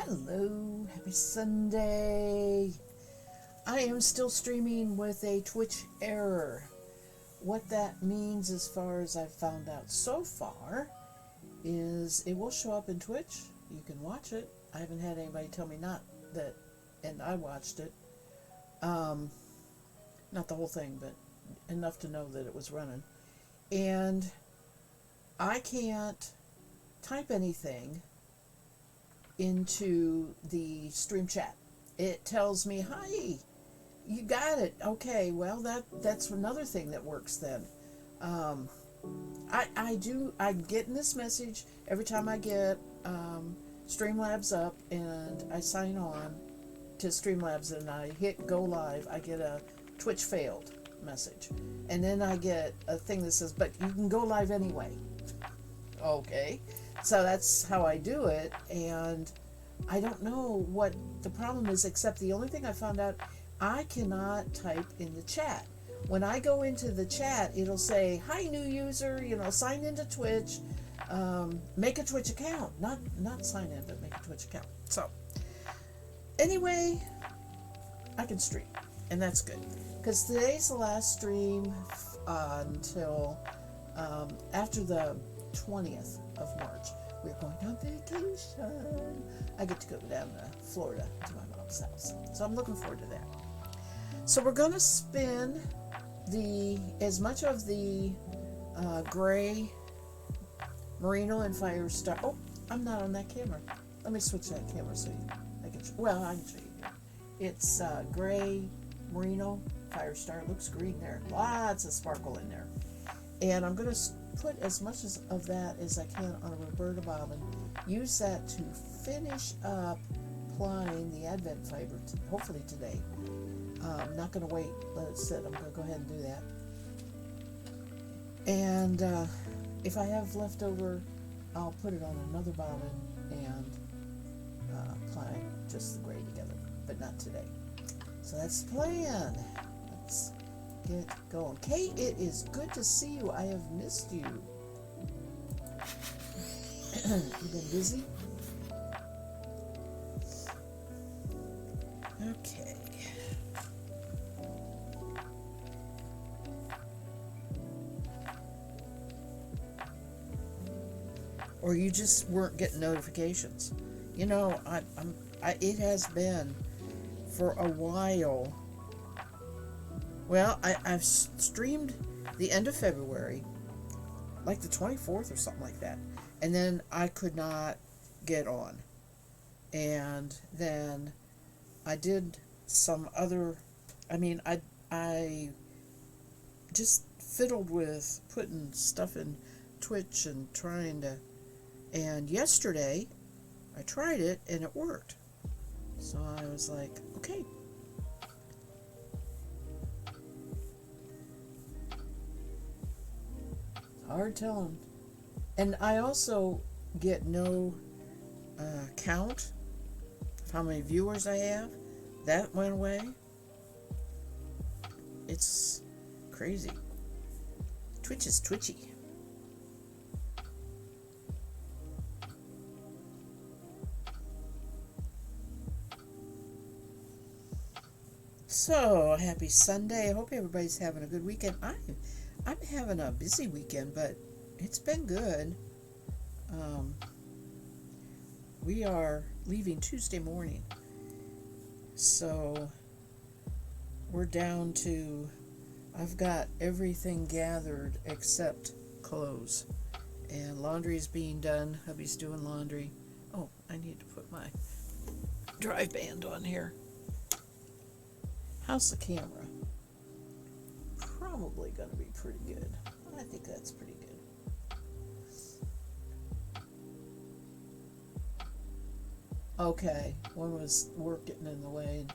Hello, happy Sunday. I am still streaming with a Twitch error. What that means, as far as I've found out so far, is it will show up in Twitch. You can watch it. I haven't had anybody tell me not that, and I watched it. Not the whole thing, but enough to know that it was running. And I can't type anything into the stream chat. It tells me, "Hi, you got it." Okay, well that's another thing that works then. I'm getting this message every time I get Streamlabs up and I sign on to Streamlabs and I hit go live. I get a Twitch failed message, and then I get a thing that says, "But you can go live anyway." Okay, so that's how I do it, and I don't know what the problem is, except the only thing I found out, I cannot type in the chat. When I go into the chat, it'll say, "Hi, new user, sign into Twitch, make a Twitch account." Not sign in, but make a Twitch account. So, anyway, I can stream, and that's good. Because today's the last stream until after the 20th of March. We're going on vacation. I get to go down to Florida to my mom's house. So I'm looking forward to that. So we're going to spin as much of the gray Merino and Firestar. Oh, I'm not on that camera. Let me switch that camera so I can show you here. It's gray Merino Firestar. It looks green there. Lots of sparkle in there. And I'm going to put as much of that as I can on a Roberta bobbin. Use that to finish up applying the Advent fiber, hopefully today. I'm not going to wait, let it sit. I'm going to go ahead and do that. And if I have leftover, I'll put it on another bobbin and apply just the gray together, but not today. So that's the plan. Let's get going. Kate, it is good to see you. I have missed you. You been busy? Okay. Or you just weren't getting notifications. It has been for a while. Well, I've streamed the end of February, like the 24th or something like that, and then I could not get on. And then I did some other, I just fiddled with putting stuff in Twitch and and yesterday I tried it and it worked. So I was like, okay. Hard telling. And I also get no count of how many viewers I have. That went away. It's crazy. Twitch is twitchy. So, happy Sunday. I hope everybody's having a good weekend. I'm having a busy weekend, but it's been good. We are leaving Tuesday morning. So, we're down to, I've got everything gathered except clothes. And laundry is being done. Hubby's doing laundry. Oh, I need to put my dry band on here. How's the camera? Probably going to be pretty good. I think that's pretty good. Okay, one was work getting in the way.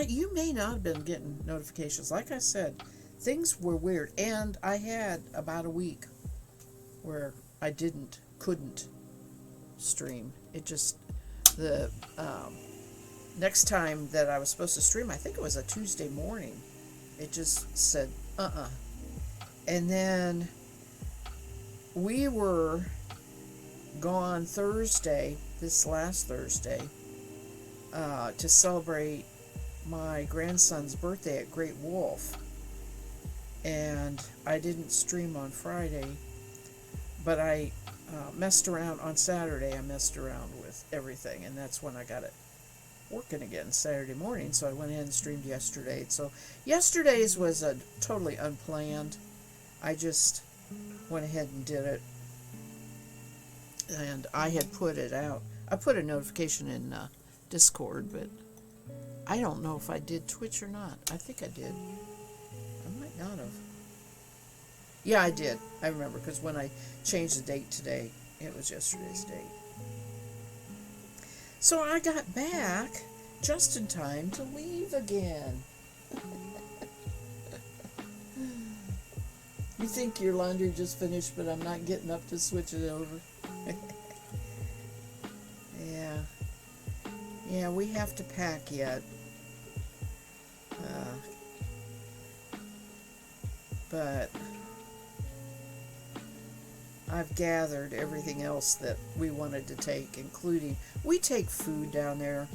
You may not have been getting notifications. Like I said, things were weird, and I had about a week where I couldn't stream. It just, the next time that I was supposed to stream, I think it was a Tuesday morning, it just said, And then we were gone Thursday, this last Thursday, to celebrate my grandson's birthday at Great Wolf. And I didn't stream on Friday, but I messed around on Saturday. I messed around with everything, and that's when I got it working again Saturday morning. So I went in and streamed yesterday. So yesterday's was a totally unplanned. I just went ahead and did it, and I had put it out. I put a notification in Discord, but I don't know if I did Twitch or not. I think I did. I might not have. Yeah, I did. I remember, because when I changed the date today, it was yesterday's date. So I got back just in time to leave again. You think your laundry just finished, but I'm not getting up to switch it over. Yeah. Yeah, we have to pack yet. But I've gathered everything else that we wanted to take, including, we take food down there.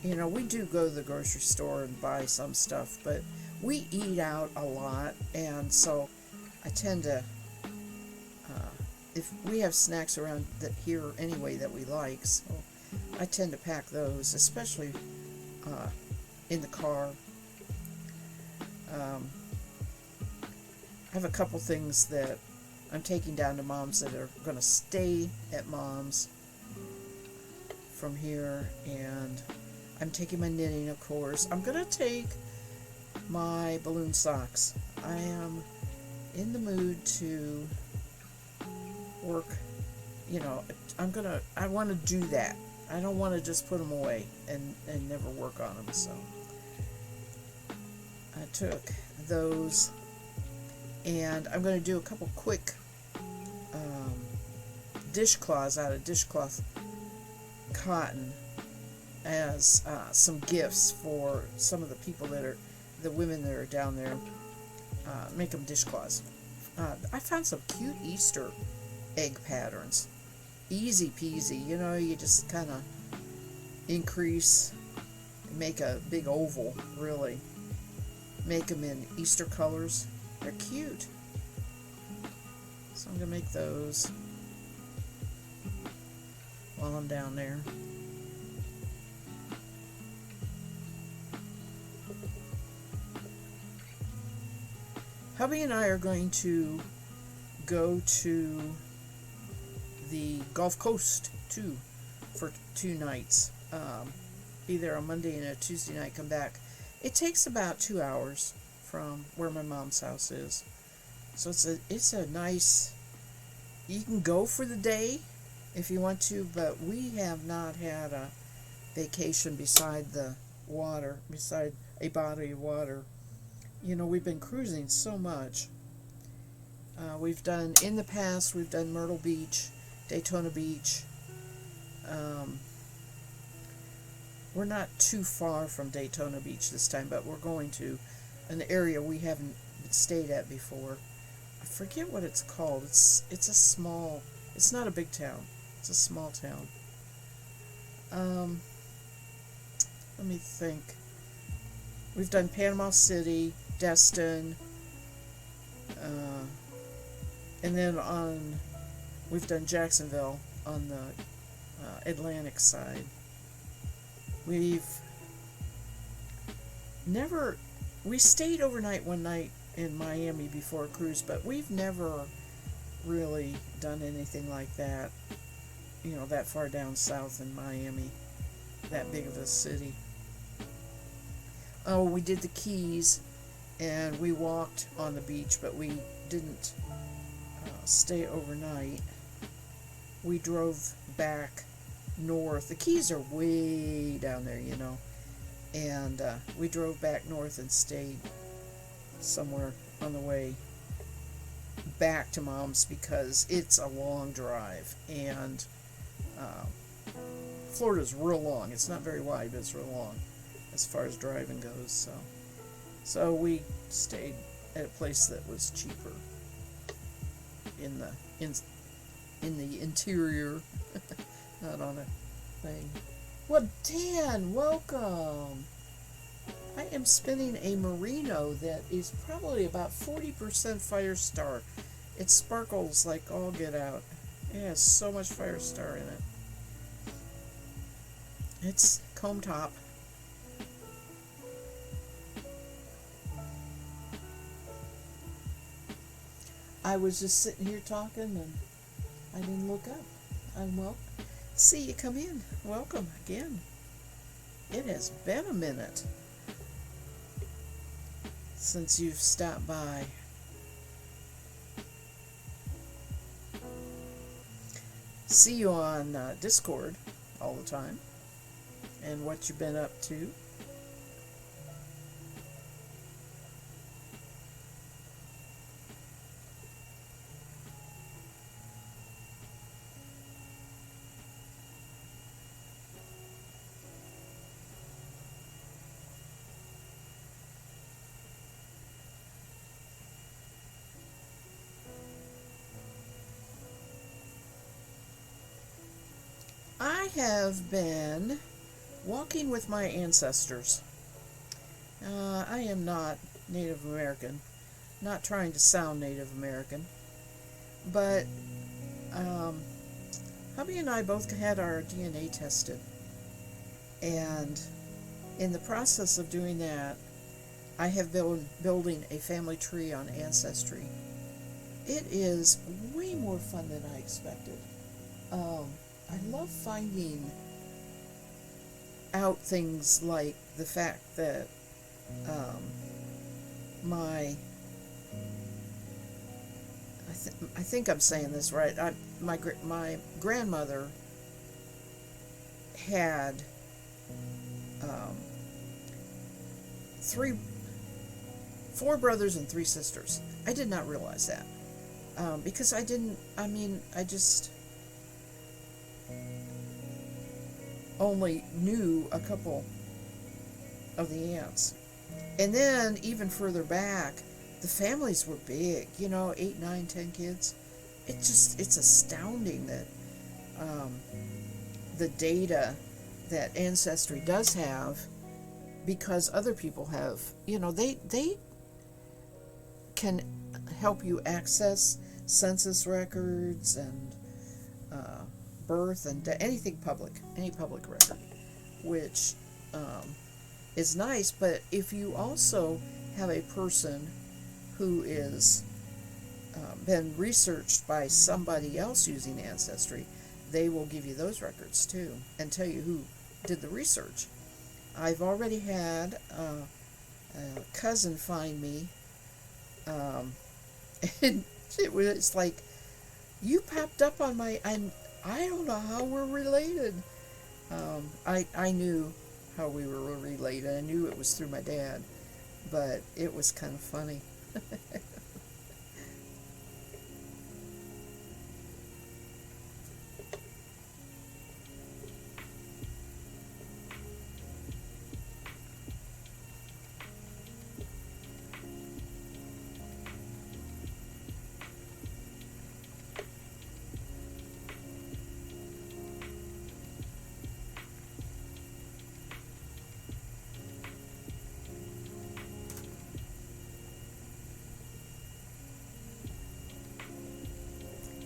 You know, we do go to the grocery store and buy some stuff, but we eat out a lot, and so I tend to, if we have snacks around that here anyway that we like, so I tend to pack those, especially in the car. I have a couple things that I'm taking down to Mom's that are going to stay at Mom's from here, and I'm taking my knitting, of course. I'm going to take my balloon socks. I am in the mood to work, you know, I want to do that. I don't want to just put them away and never work on them, so I took those, and I'm going to do a couple quick dishcloths out of dishcloth cotton as some gifts for some of the people that are, the women that are down there, make them dishcloths. I found some cute Easter egg patterns. Easy peasy, you know, you just kind of increase, make a big oval, really. Make them in Easter colors. They're cute. So I'm going to make those while I'm down there. Hubby and I are going to go to the Gulf Coast too for 2 nights. Be there on Monday and a Tuesday night, come back. It takes about 2 hours from where my mom's house is. So it's a nice, you can go for the day if you want to, but we have not had a vacation beside the water, beside a body of water. You know, we've been cruising so much. We've done, in the past, we've done Myrtle Beach, Daytona Beach. We're not too far from Daytona Beach this time, but we're going to an area we haven't stayed at before. I forget what it's called. It's a small, it's not a big town. It's a small town. Let me think. We've done Panama City, Destin, and then we've done Jacksonville on the Atlantic side. We stayed overnight one night in Miami before a cruise, but we've never really done anything like that, you know, that far down south in Miami, that big of a city. Oh, we did the Keys, and we walked on the beach, but we didn't stay overnight. We drove back north. The Keys are way down there, you know, and we drove back north and stayed somewhere on the way back to Mom's because it's a long drive, and Florida's real long. It's not very wide, but it's real long as far as driving goes. So we stayed at a place that was cheaper in the interior, not on a thing. Well, Dan, welcome. I am spinning a merino that is probably about 40% Firestar. It sparkles like all get out. It has so much Firestar in it. It's comb top. I was just sitting here talking and I didn't look up. I'm well. See you come in. Welcome again. It has been a minute since you've stopped by. See you on Discord all the time and what you've been up to. I have been walking with my ancestors. I am not Native American, not trying to sound Native American, but hubby and I both had our DNA tested, and in the process of doing that, I have been building a family tree on Ancestry. It is way more fun than I expected. I love finding out things like the fact that my I think I'm saying this right. My grandmother had four brothers and three sisters. I did not realize that because I didn't. I mean, I just only knew a couple of the aunts. And then even further back, the families were big, 8, 9, 10 kids. It's astounding that the data that Ancestry does have, because other people have, they can help you access census records and birth and anything public, any public record, which is nice. But if you also have a person who is been researched by somebody else using Ancestry, they will give you those records too and tell you who did the research. I've already had a cousin find me, and it's like, you popped up on my, I don't know how we're related. I knew how we were related. I knew it was through my dad, but it was kind of funny.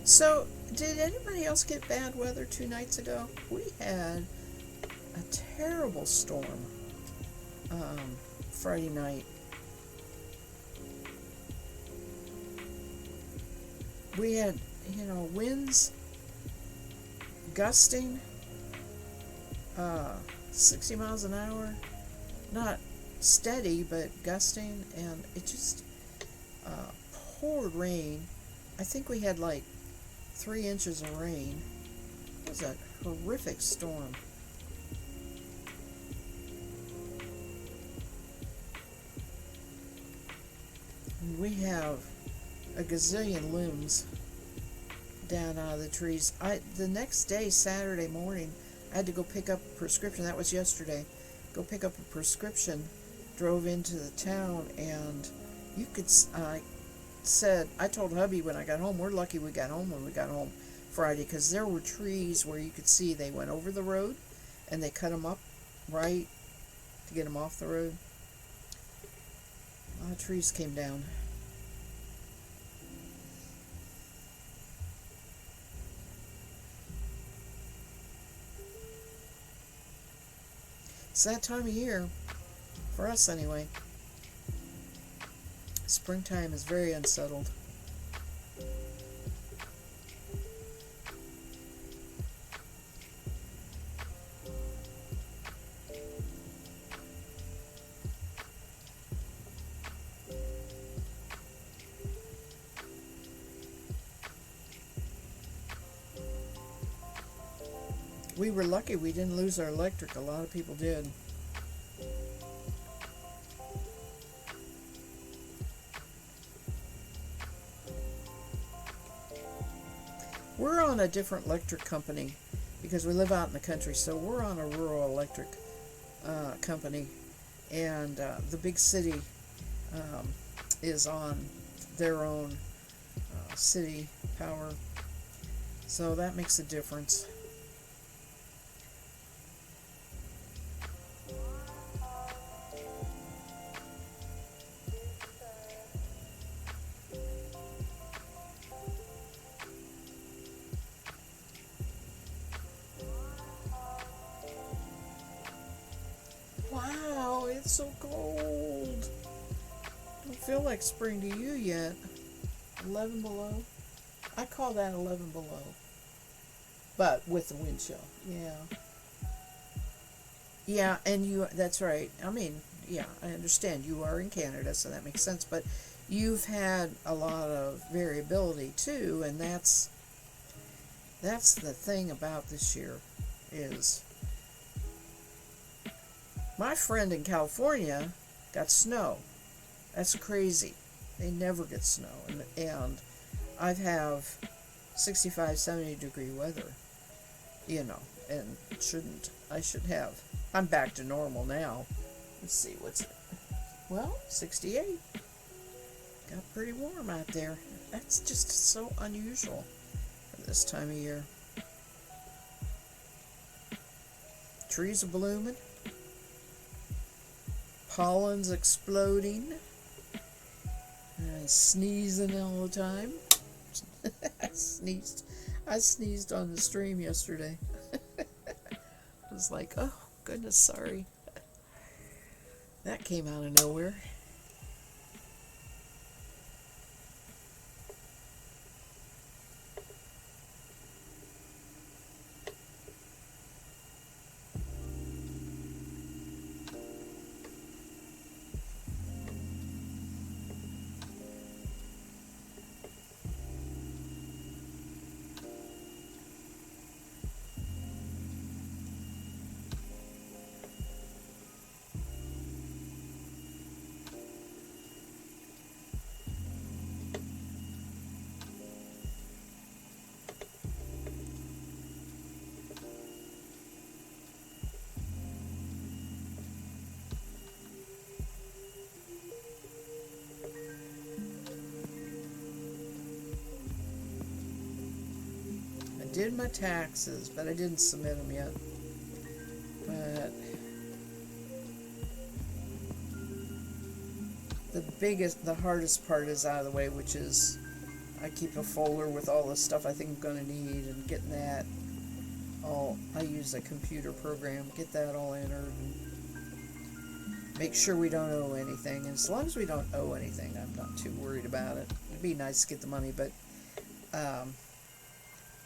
So, did anybody else get bad weather 2 nights ago? We had a terrible storm Friday night. We had, winds gusting 60 miles an hour. Not steady, but gusting, and it just poured rain. I think we had like 3 inches of rain. It was a horrific storm. And we have a gazillion limbs down out of the trees. The next day, Saturday morning, I had to go pick up a prescription. That was yesterday. Go pick up a prescription. Drove into the town, and you could. I told hubby when I got home, we're lucky we got home when we got home Friday, because there were trees where you could see they went over the road, and they cut them up right to get them off the road. A lot of trees came down. It's that time of year, for us anyway. Springtime is very unsettled. We were lucky we didn't lose our electric. A lot of people did. We're on a different electric company because we live out in the country, so we're on a rural electric company, and the big city is on their own city power, so that makes a difference. Wow, it's so cold. Don't feel like spring to you yet. 11 below. I call that 11 below. But with the wind chill. Yeah. Yeah, and that's right. I mean, yeah, I understand you are in Canada, so that makes sense, but you've had a lot of variability too, and that's the thing about this year is my friend in California got snow. That's crazy. They never get snow. And I have 65, 70 degree weather, and I should have. I'm back to normal now. Let's see, what's it? Well, 68. Got pretty warm out there. That's just so unusual for this time of year. Trees are blooming. Pollen's exploding. And sneezing all the time. I sneezed on the stream yesterday. I was like, oh, goodness, sorry. That came out of nowhere. Did my taxes, but I didn't submit them yet. But the hardest part is out of the way, which is I keep a folder with all the stuff I think I'm going to need, and getting that all, I use a computer program, get that all entered, and make sure we don't owe anything. And as long as we don't owe anything, I'm not too worried about it. It'd be nice to get the money, but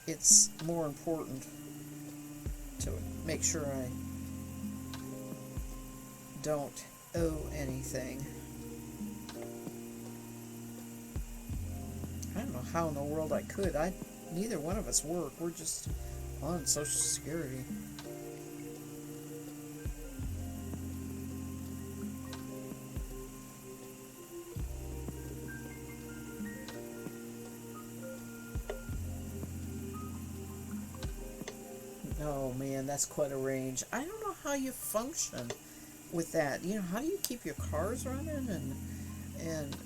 it's more important to make sure I don't owe anything. I don't know how in the world I could. Neither one of us work. We're just on Social Security. Oh man, that's quite a range. I don't know how you function with that. How do you keep your cars running and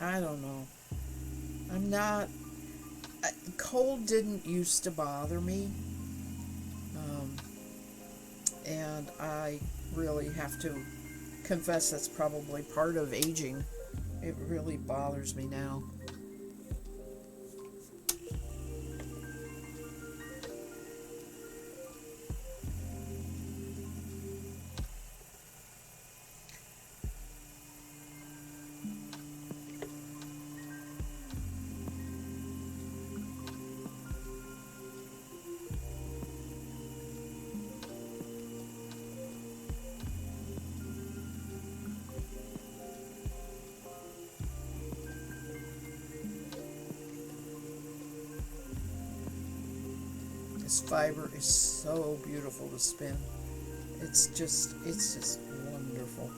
I don't know. I'm not. Cold didn't used to bother me. and I really have to confess that's probably part of aging. It really bothers me now. This fiber is so beautiful to spin. It's just wonderful.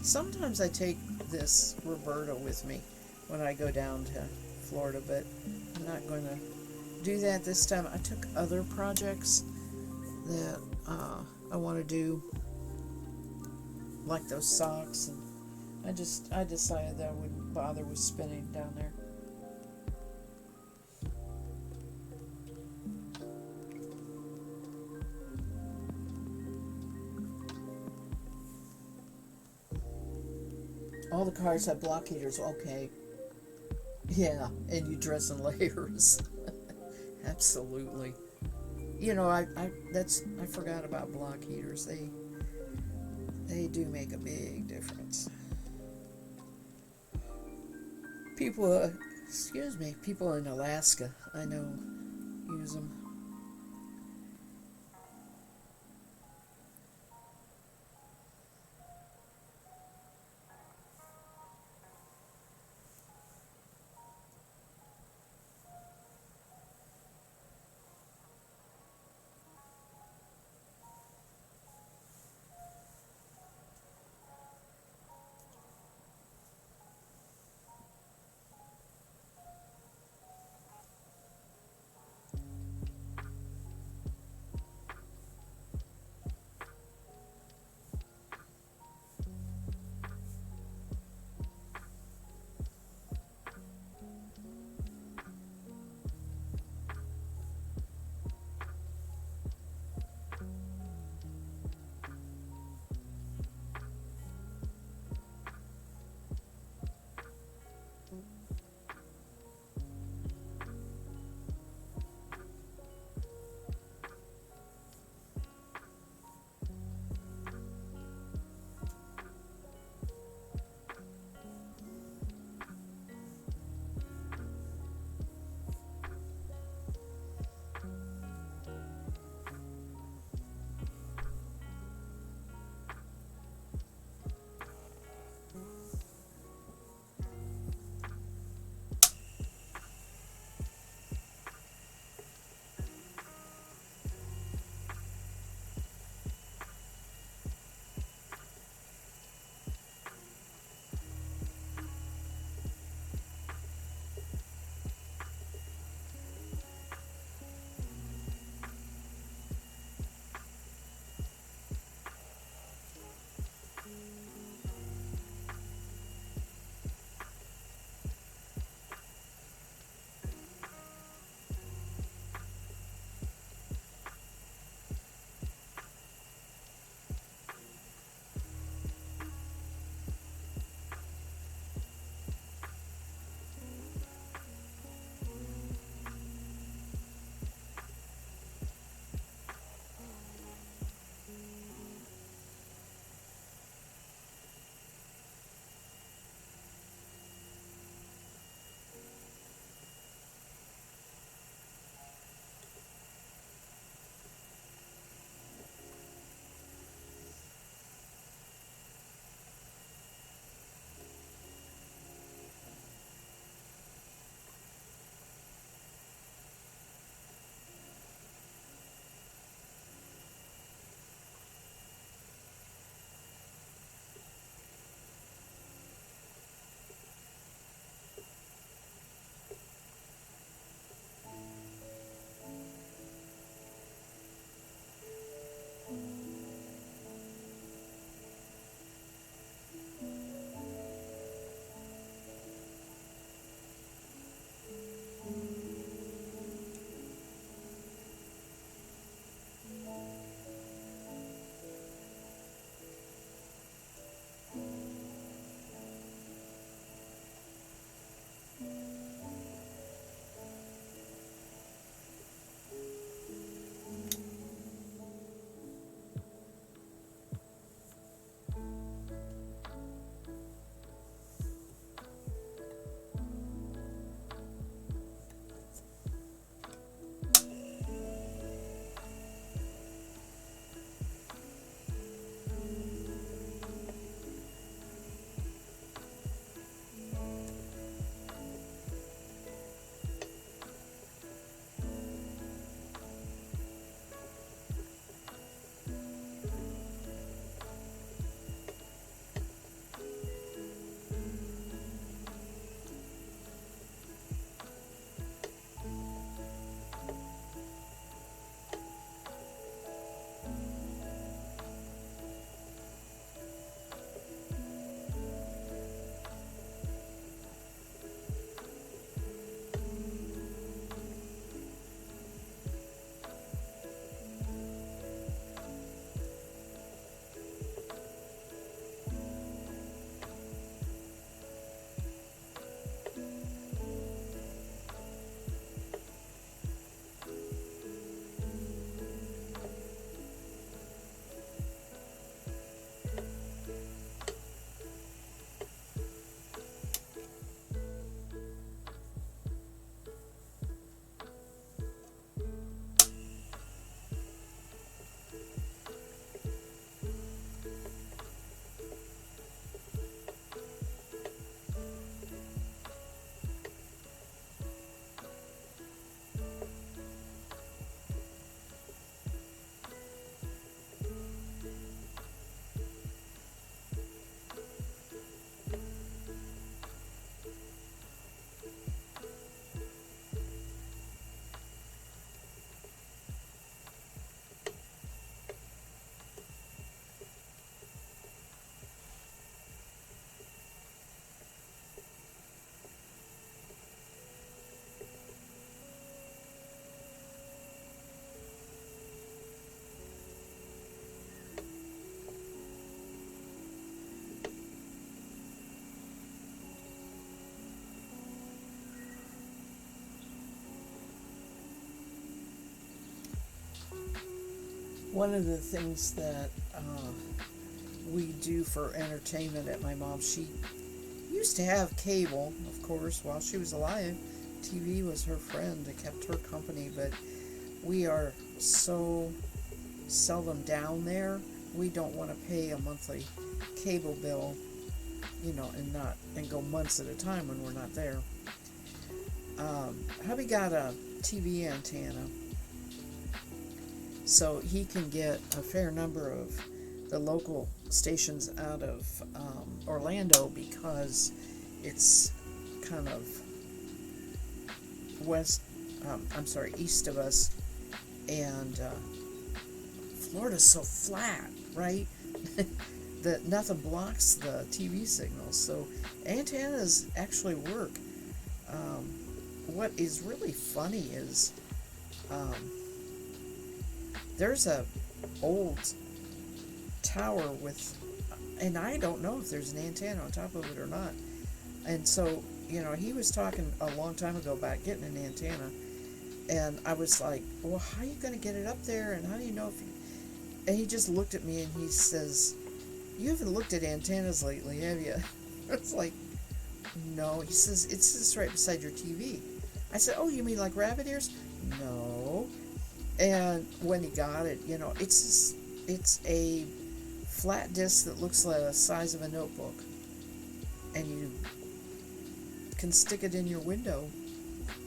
Sometimes I take this Roberta with me when I go down to Florida, but I'm not going to do that this time. I took other projects that I want to do, like those socks, and I decided that I wouldn't bother with spinning down there. All the cars have block heaters. Okay, yeah, and you dress in layers. Absolutely. You know, I forgot about block heaters. They do make a big difference. People, excuse me, people in Alaska, I know, use them. One of the things that we do for entertainment at my mom, she used to have cable, of course, while she was alive. TV was her friend. It kept her company, but we are so seldom down there. We don't want to pay a monthly cable bill, and go months at a time when we're not there. Hubby got a TV antenna, so he can get a fair number of the local stations out of Orlando, because it's kind of east of us, and Florida's so flat, right? That nothing blocks the TV signals, so antennas actually work. What is really funny is there's a old tower with, and I don't know if there's an antenna on top of it or not. And so, he was talking a long time ago about getting an antenna, and I was like, well, how are you going to get it up there, and how do you know if you... And he just looked at me and he says, you haven't looked at antennas lately, have you? It's like, no. He says, it's just right beside your TV. I said, oh, you mean like rabbit ears? No. And when he got it, it's a flat disc that looks like the size of a notebook, and you can stick it in your window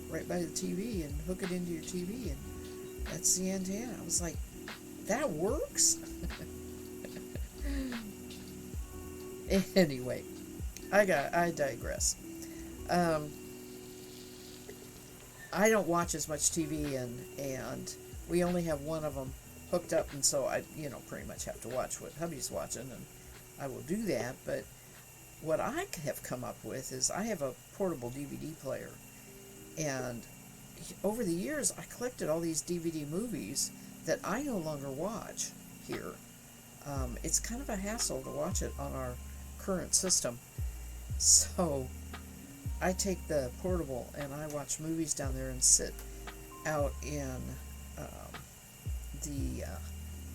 right by the TV and hook it into your TV, and that's the antenna. I was like, that works? Anyway, I digress. I don't watch as much TV, and we only have one of them hooked up, and so I, pretty much have to watch what hubby's watching, and I will do that. But what I have come up with is I have a portable DVD player, and over the years I collected all these DVD movies that I no longer watch here. It's kind of a hassle to watch it on our current system, so I take the portable and I watch movies down there and sit out in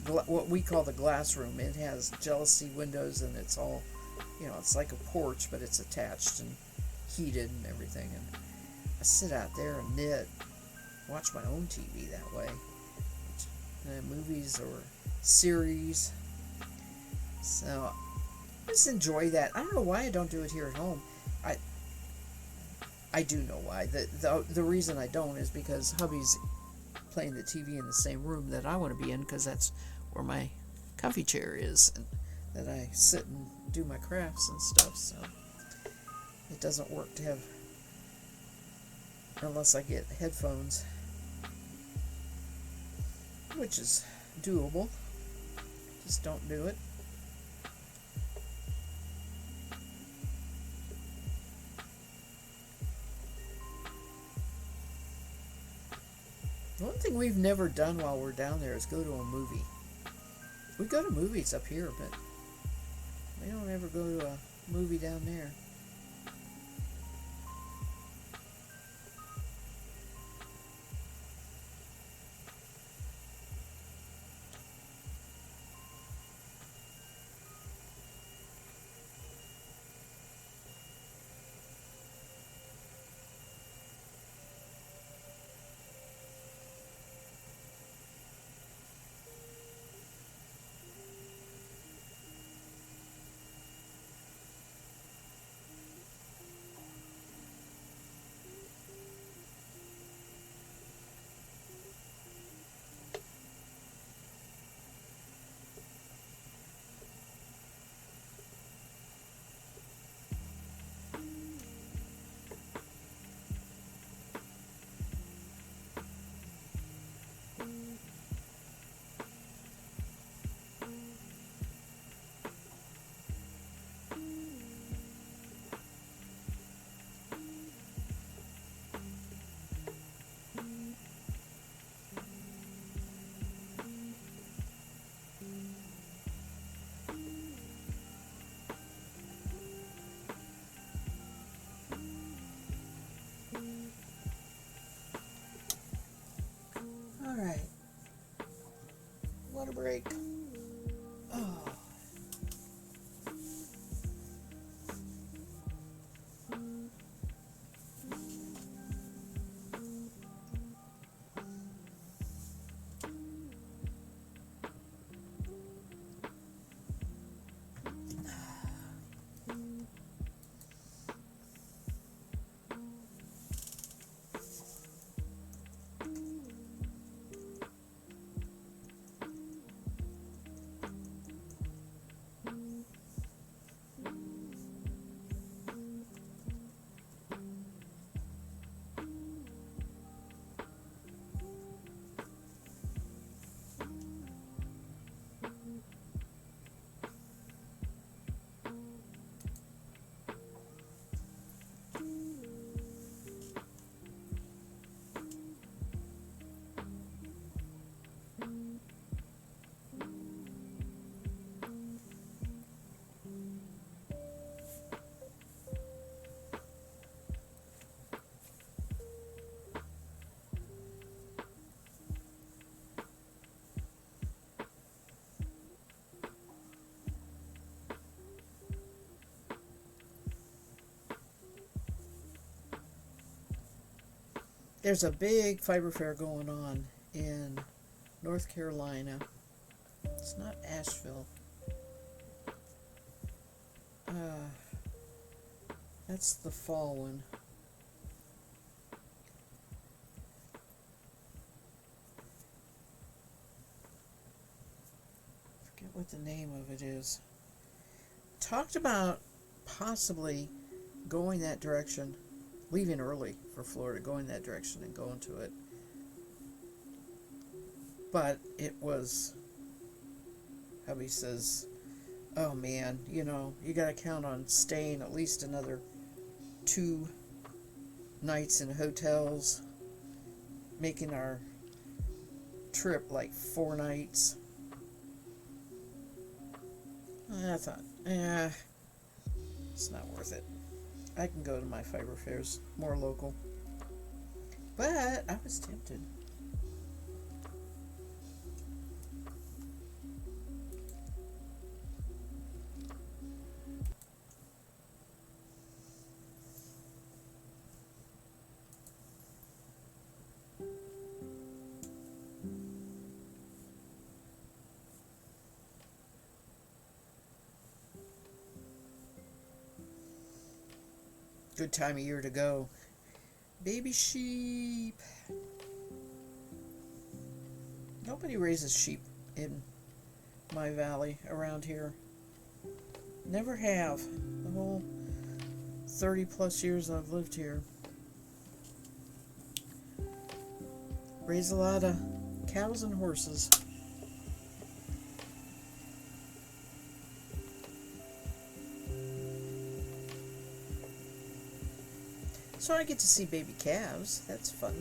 what we call the glass room. It has jealousy windows, and it's all, it's like a porch, but it's attached and heated and everything. And I sit out there and knit, watch my own TV that way, movies or series. So I just enjoy that. I don't know why I don't do it here at home. I do know why. The reason I don't is because hubby's playing the TV in the same room that I want to be in, because that's where my comfy chair is, and that I sit and do my crafts and stuff. So it doesn't work to have, unless I get headphones, which is doable. Just don't do it. One thing we've never done while we're down there is go to a movie. We go to movies up here, but we don't ever go to a movie down there. break. Oh. There's a big fiber fair going on in North Carolina. It's not Asheville. That's the fall one. Forget what the name of it is. Talked about possibly going that direction, leaving early for Florida, going that direction and going to it. But it was, hubby says, oh man, you know, you got to count on staying at least another 2 nights in hotels, making our trip like 4 nights. And I thought, it's not worth it. I can go to my fiber fairs, more local. But I was tempted. Good time of year to go. Baby sheep. Nobody raises sheep in my valley around here. Never have. The whole 30 plus years I've lived here. Raise a lot of cows and horses. So I get to see baby calves. That's fun.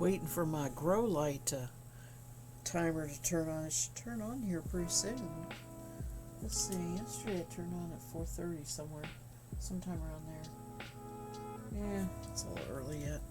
Waiting for my grow light timer to turn on. It should turn on here pretty soon. Let's see. Yesterday it turned on at 4:30 somewhere, sometime around there. Yeah, it's a little early yet.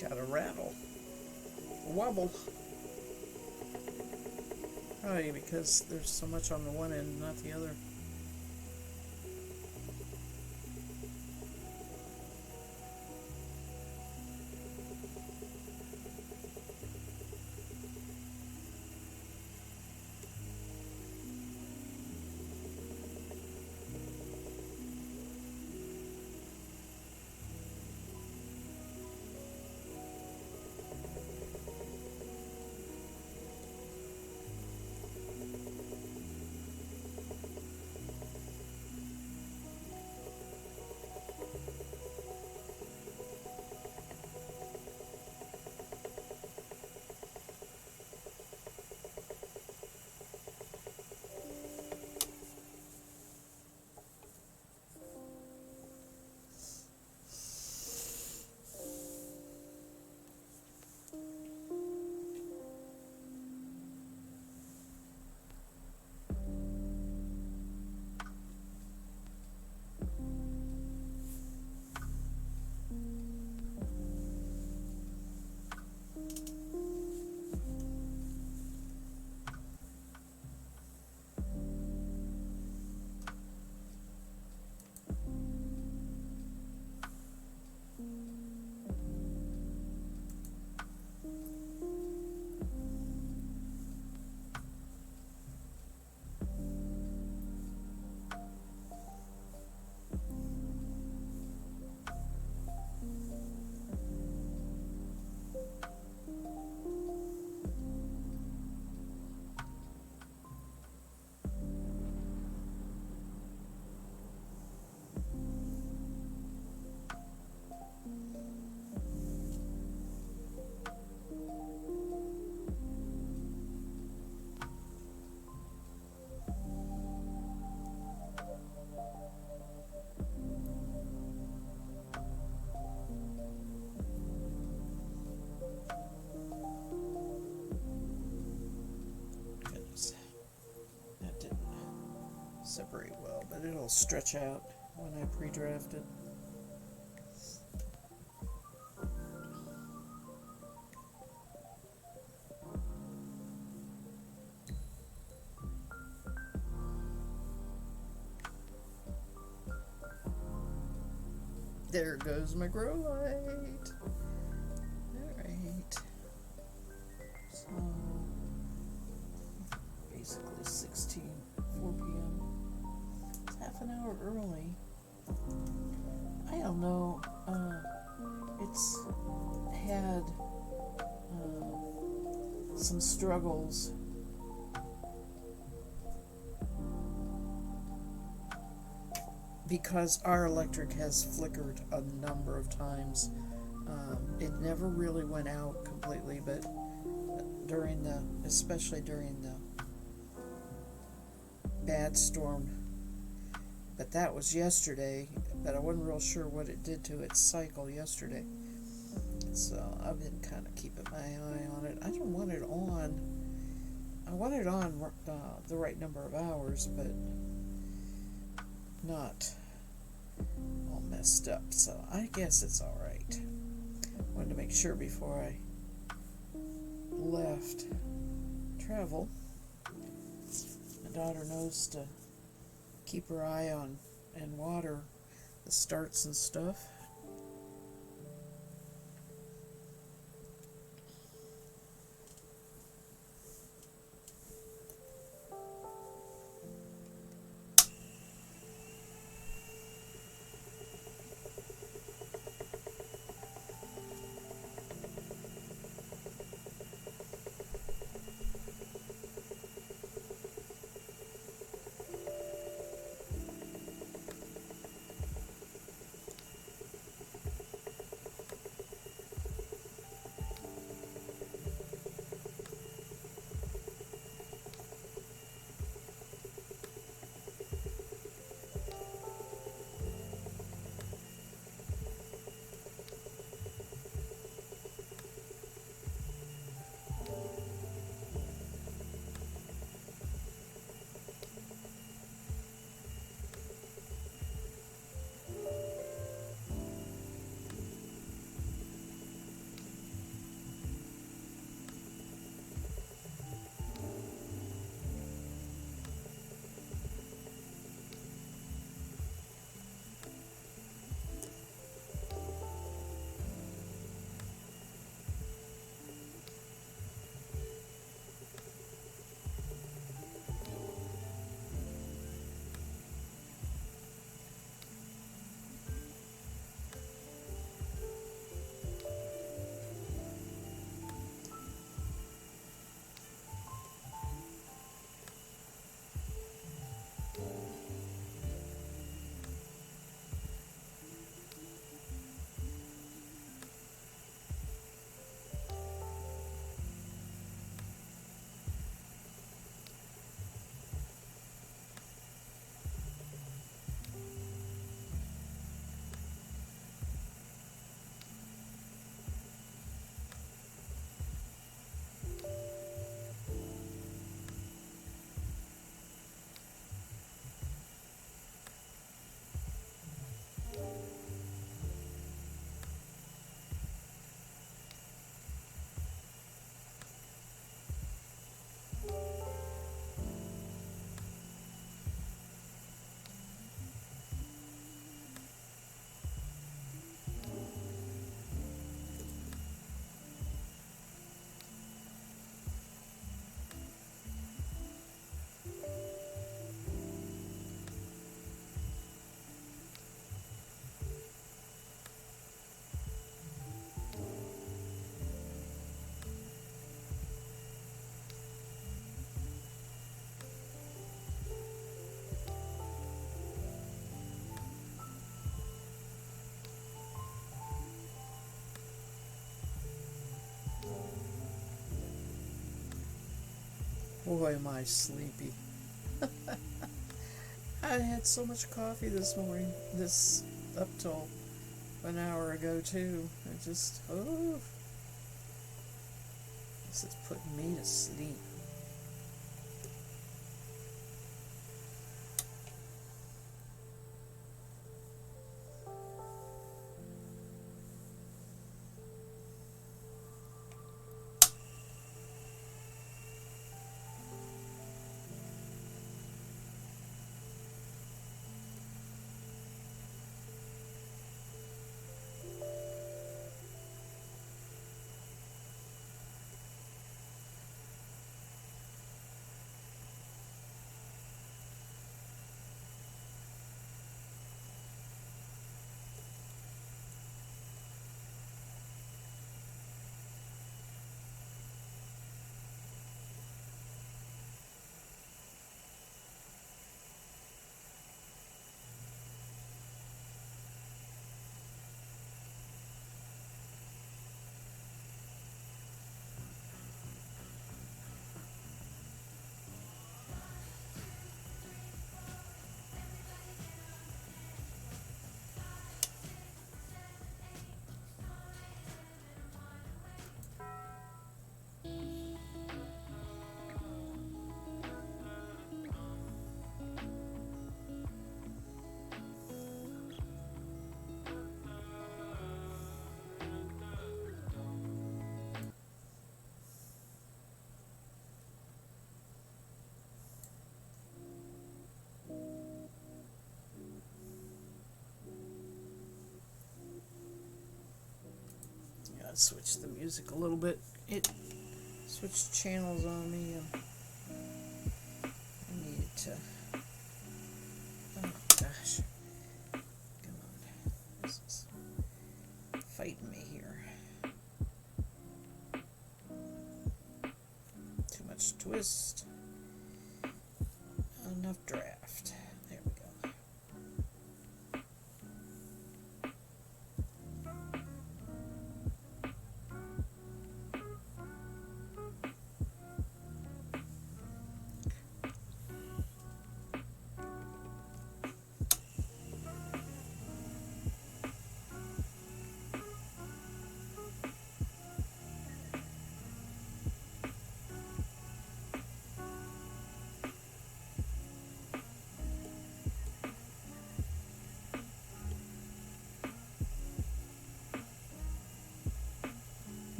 Got a rattle. Wobble. Probably because there's so much on the one end, not the other. Separate well, but it'll stretch out when I pre-draft it. There goes my grow light. Alright. So, basically 4 p.m. It's half an hour early. I don't know. It's had some struggles. Because our electric has flickered a number of times. It never really went out completely, but especially during the bad storm, But that was yesterday, but I wasn't real sure what it did to its cycle yesterday. So I've been kind of keeping my eye on it. I don't want it on. I want it on the right number of hours, but not all messed up. So I guess it's all right. Wanted to make sure before I left travel. My daughter knows to keep her eye on and water the starts and stuff. Boy, am I sleepy. I had so much coffee this morning, this up till an hour ago too. I just, this is putting me to sleep. switch the music a little bit. It switched channels on me, and I needed to. Oh gosh, come on, this is fighting me here. Too much twist. Enough draft. There we go.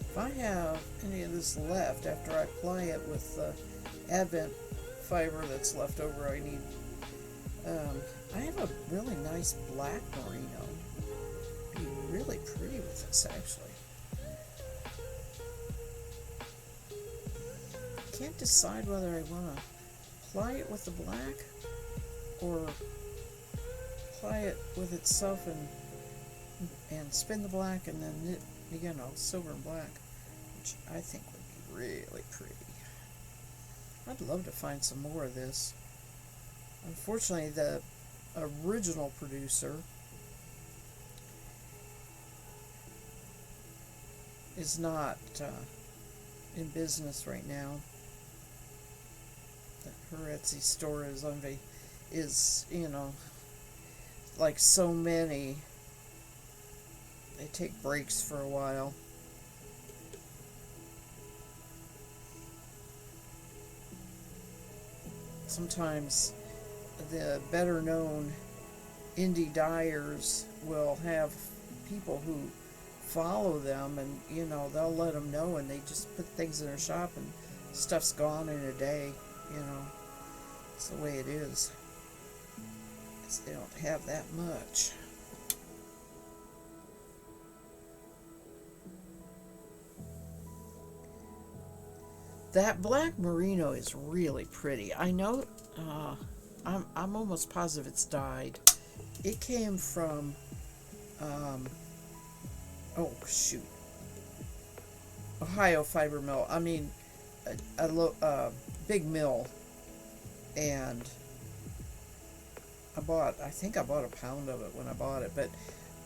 If I have any of this left after I apply it with the Advent fiber that's left over, I have a really nice black merino. It'd be really pretty with this, actually. Can't decide whether I want to apply it with the black or apply it with itself and spin the black and then knit, silver and black, which I think would be really pretty. I'd love to find some more of this. Unfortunately, the original producer is not in business right now. Her Etsy store is like so many, they take breaks for a while. sometimes the better known indie dyers will have people who follow them, and they'll let them know, and they just put things in their shop and stuff's gone in a day. It's the way it is. They don't have that much. That black merino is really pretty. I know, I'm almost positive it's dyed. It came from, oh shoot, Ohio Fiber Mill. I mean, a big mill, and I think I bought a pound of it when I bought it, but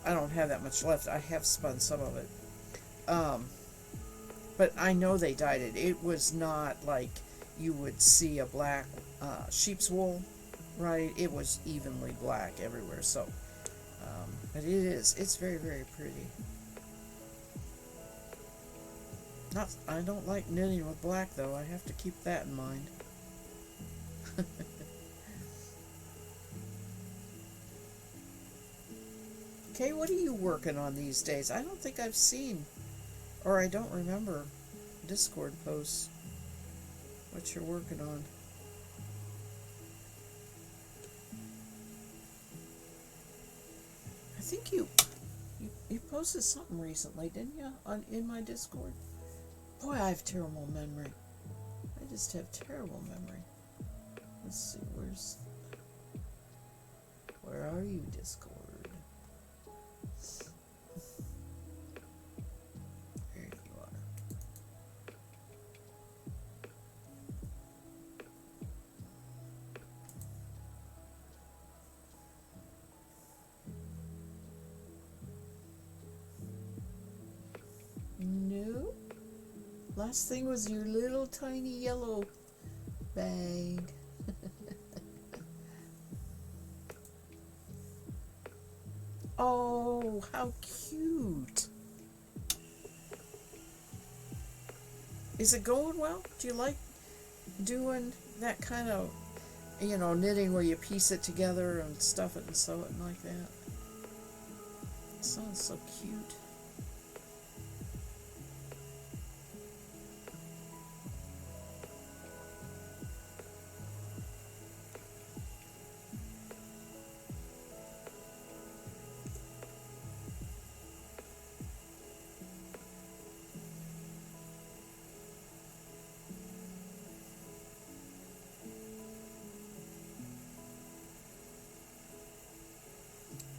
I don't have that much left. I have spun some of it. But I know they dyed it. It was not like you would see a black sheep's wool, right? It was evenly black everywhere. So, but it's very, very pretty. I don't like knitting with black though. I have to keep that in mind. Okay, what are you working on these days? I don't think I've seen, or I don't remember, Discord posts. What you're working on? I think you posted something recently, didn't you? In my Discord. Boy, I have terrible memory. I just have terrible memory. Let's see, where are you, Discord? There you are. No. Last thing was your little tiny yellow bag. Oh, how cute. Is it going well? Do you like doing that kind of, knitting where you piece it together and stuff it and sew it and like that? It sounds so cute.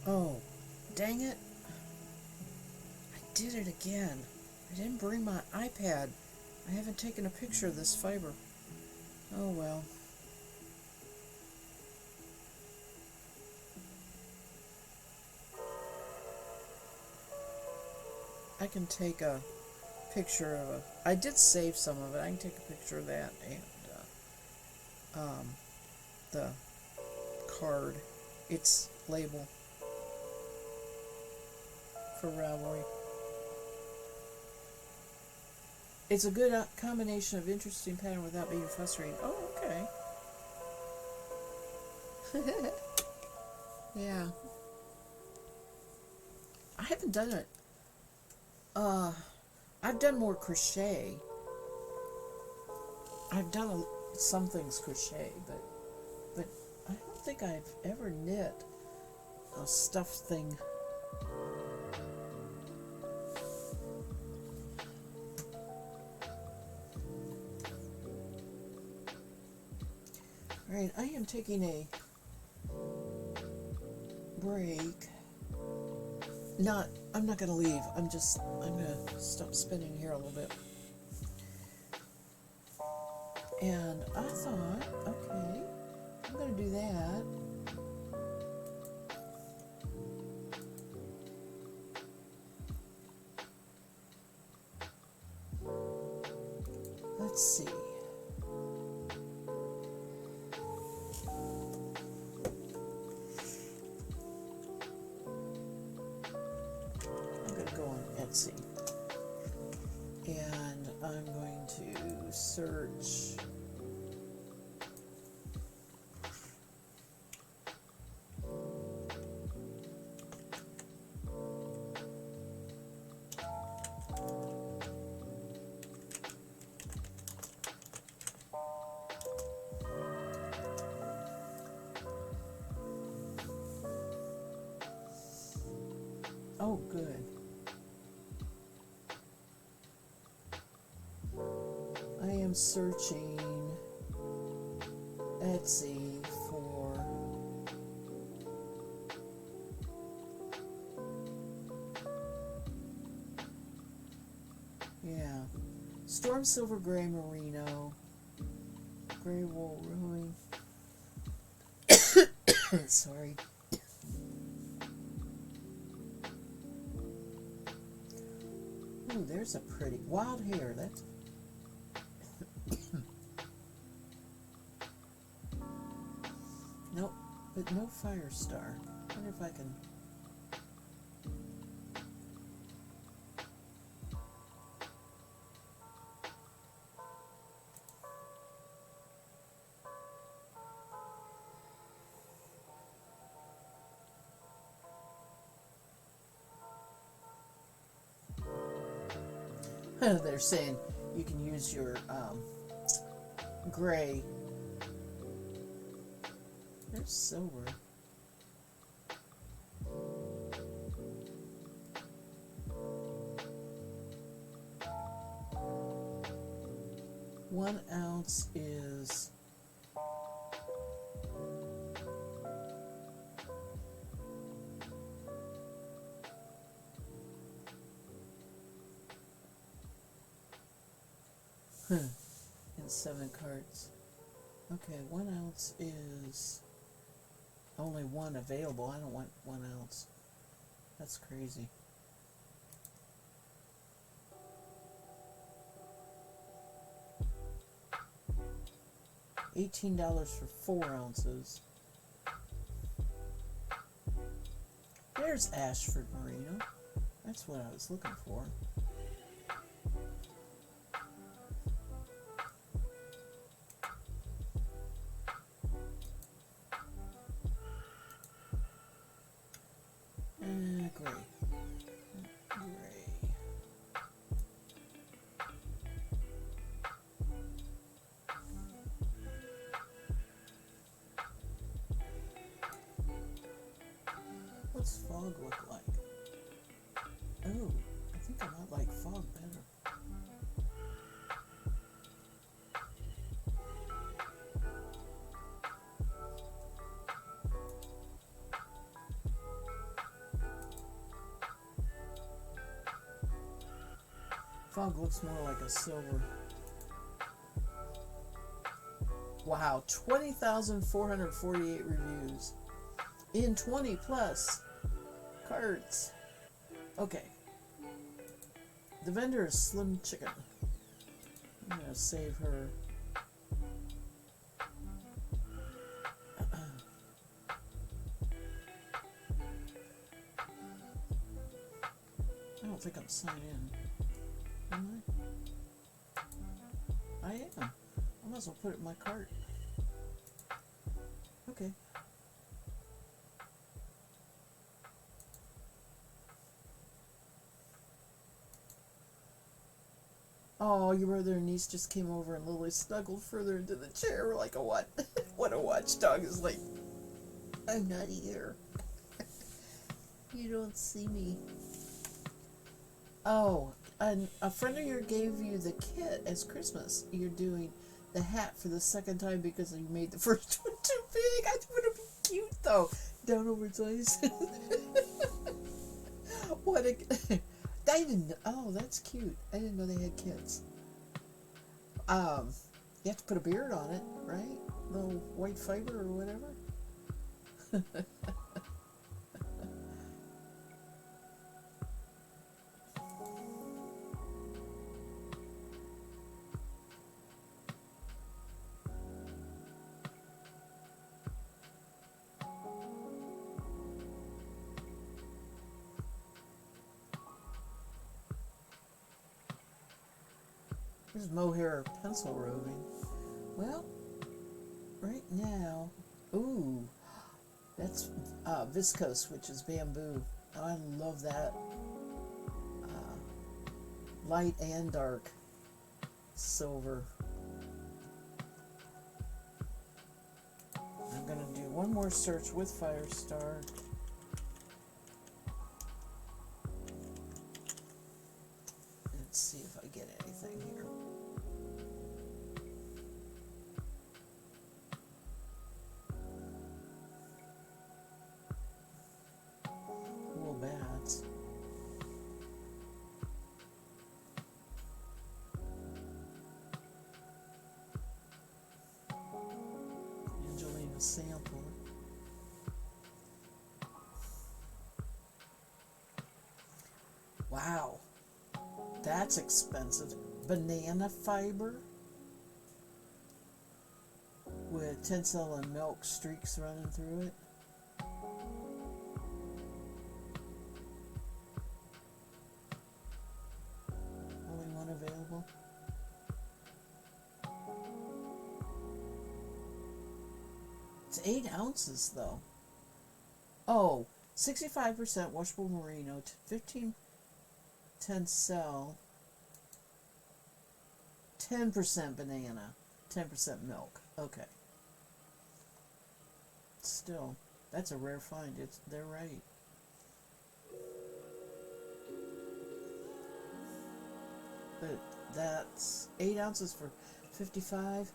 Oh, dang it. I did it again. I didn't bring my iPad. I haven't taken a picture of this fiber. Oh well. I can take a picture of I did save some of it. I can take a picture of that and the card, its label for Ravelry. It's a good combination of interesting pattern without being frustrating. Oh, okay. Yeah. I haven't done it. I've done more crochet. I've done some things crochet, but I don't think I've ever knit a stuffed thing. Alright, I am taking a break. I'm not going to leave. I'm going to stop spinning here a little bit. And I thought, okay, I'm going to do that. Let's see. I'm going to go on Etsy. And I'm going to search Oh, good. I am searching Etsy for Storm Silver Gray Merino, Gray Wool Rowing. Sorry. Ooh, there's a pretty wild hair. That's nope, but no Fire Star. I wonder if I can. They're saying you can use your gray. There's silver. One ounce is in 7 carts. Okay, 1 ounce is only one available. I don't want 1 ounce. That's crazy. $18 for 4 ounces. There's Ashford Merino. That's what I was looking for. Gray. Gray. What's fog look like? Oh, I think I might like fog better. Fog looks more like a silver. Wow, 20,448 reviews in 20 plus cards. Okay. The vendor is Slim Chicken. I'm gonna save her. I don't think I'm signed in. Am I? I am. I might as well put it in my cart. Okay. Oh, your brother and niece just came over and Lily snuggled further into the chair. We're like, a what? What a watchdog is like, I'm not here. You don't see me. Oh, and a friend of yours gave you the kit as Christmas. You're doing the hat for the second time because you made the first one too big. I thought it'd be cute though. Down over its eyes. What a... I didn't... Oh, that's cute. I didn't know they had kits. You have to put a beard on it, right? Little white fiber or whatever. Here's mohair pencil roving. Well, right now, ooh, that's viscose, which is bamboo. Oh, I love that. Light and dark silver. I'm gonna do one more search with Firestar. sample it. Wow, that's expensive. Banana fiber with tinsel and milk streaks running through it. Only one available. It's 8 ounces though. Oh, 65% washable merino, 15 tencel, 10% banana, 10% milk. Okay. Still, that's a rare find. They're right. But that's 8 ounces for 55.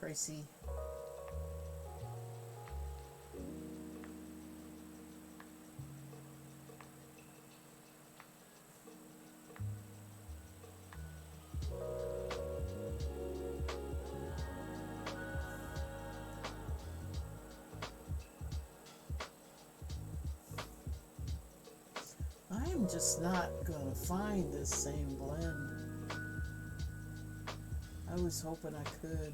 Pricey. I'm just not gonna find this same blend. I was hoping I could.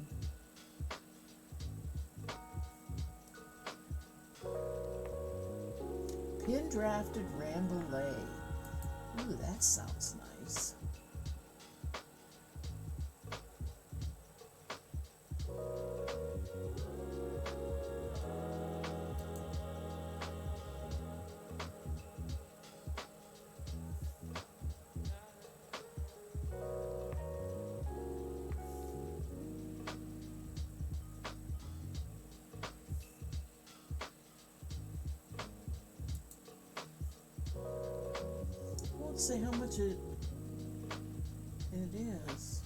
Pin drafted Rambouillet. Ooh, that sounds nice. Let's see how much it is.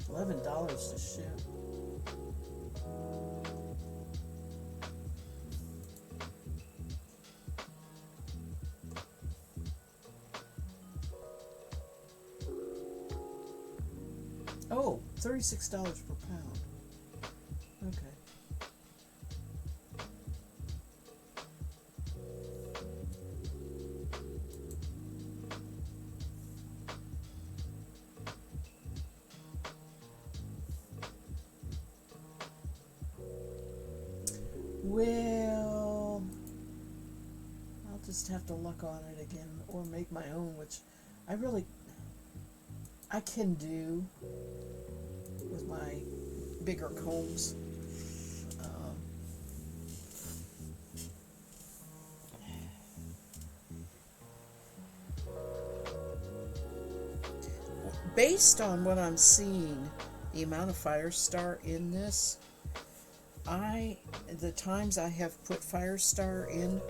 $11 to ship. Oh, $36 per pound. Okay. Well, I'll just have to luck on it again or make my own, which I can do with my bigger combs. Based on what I'm seeing, the amount of Firestar in this, the times I have put Firestar in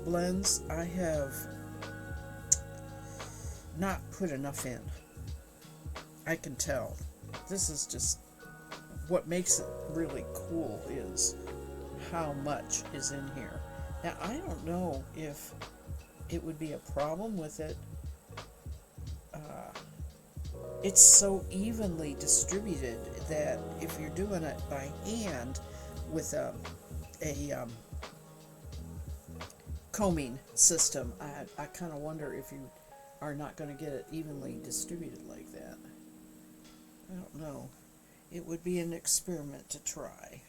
blends, I have not put enough in. I can tell. This is just what makes it really cool is how much is in here. Now, I don't know if it would be a problem with it. It's so evenly distributed that if you're doing it by hand with a combing system, I kind of wonder if you are not going to get it evenly distributed like that. I don't know. It would be an experiment to try.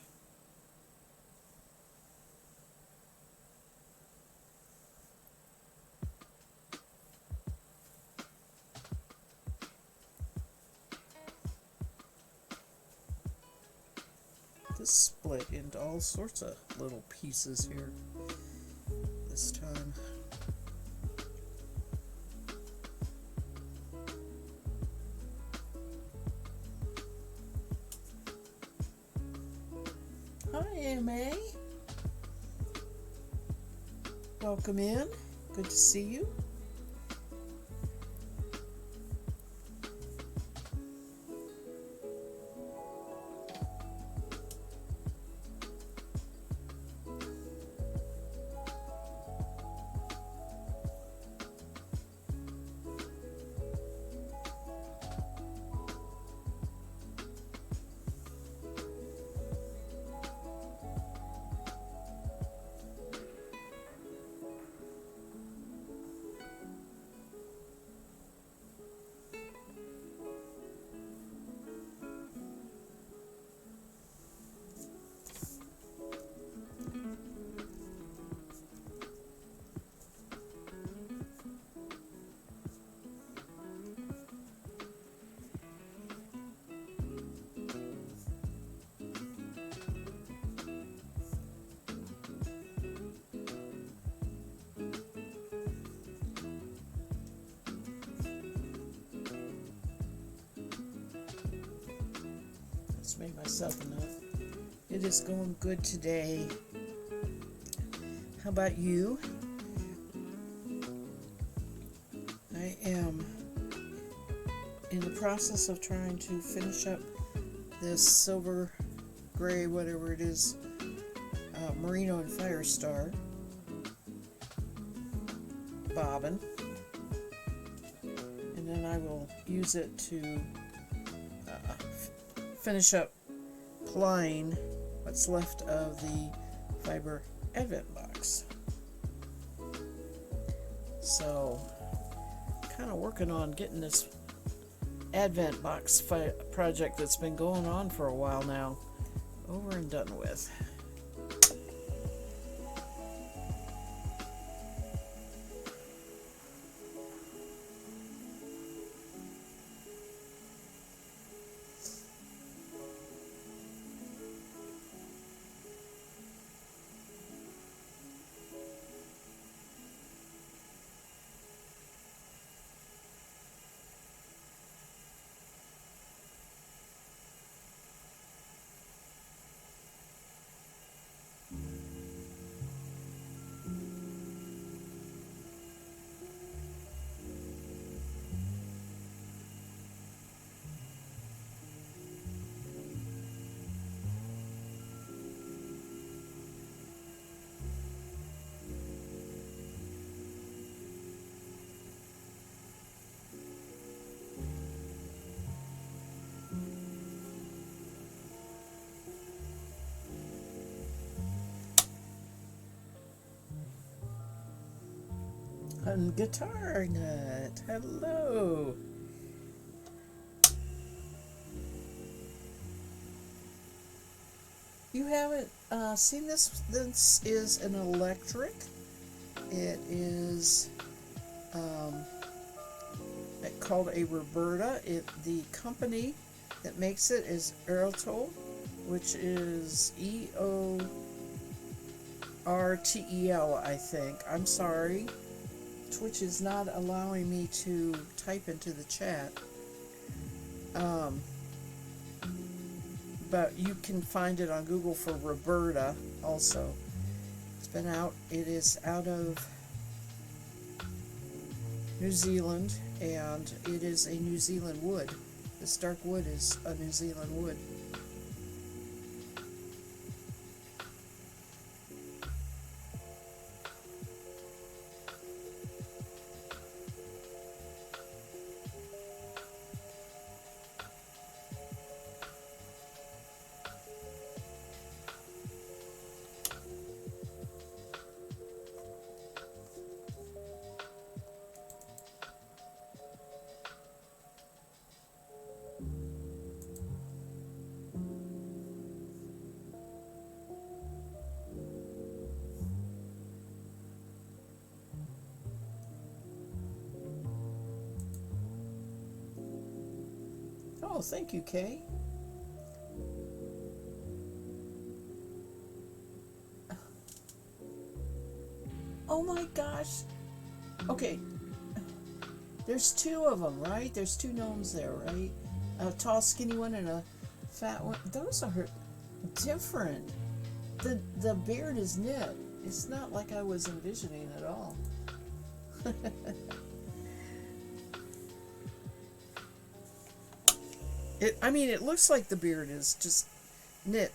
This split into all sorts of little pieces here this time. Hi, MA. Welcome in. Good to see you. Just made myself enough. It is going good today. How about you? I am in the process of trying to finish up this silver gray, whatever it is, Merino and Firestar bobbin, and then I will use it to finish up plying what's left of the fiber advent box. So, kind of working on getting this advent box project that's been going on for a while now over and done with. And Guitar Nut, hello. You haven't seen this? This is an electric. It is called a Roberta. The company that makes it is Earltel, which is EORTEL, I think. I'm sorry. Twitch is not allowing me to type into the chat. But you can find it on Google for Roberta also. It's been out. It is out of New Zealand, and it is a New Zealand wood. This dark wood is a New Zealand wood. Oh, thank you, Kay. Oh my gosh. Okay. There's two of them, right? There's two gnomes there, right? A tall, skinny one and a fat one. Those are different. The beard is knit. It's not like I was envisioning at all. It looks like the beard is just knit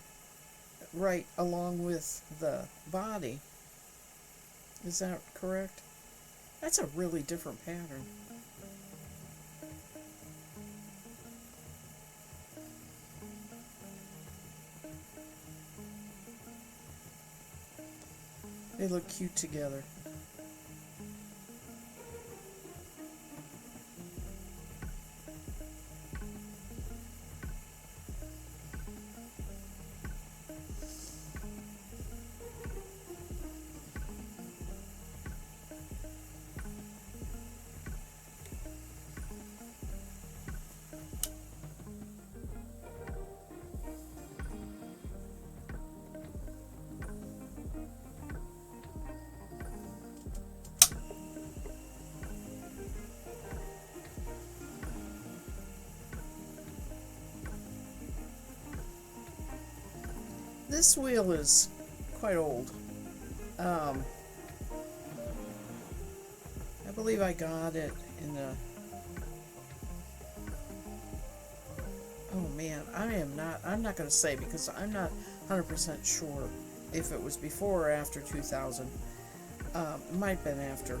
right along with the body. Is that correct? That's a really different pattern. They look cute together. this wheel is quite old. I believe I got it in the... Oh man, I'm not going to say because I'm not 100% sure if it was before or after 2000. Might have been after.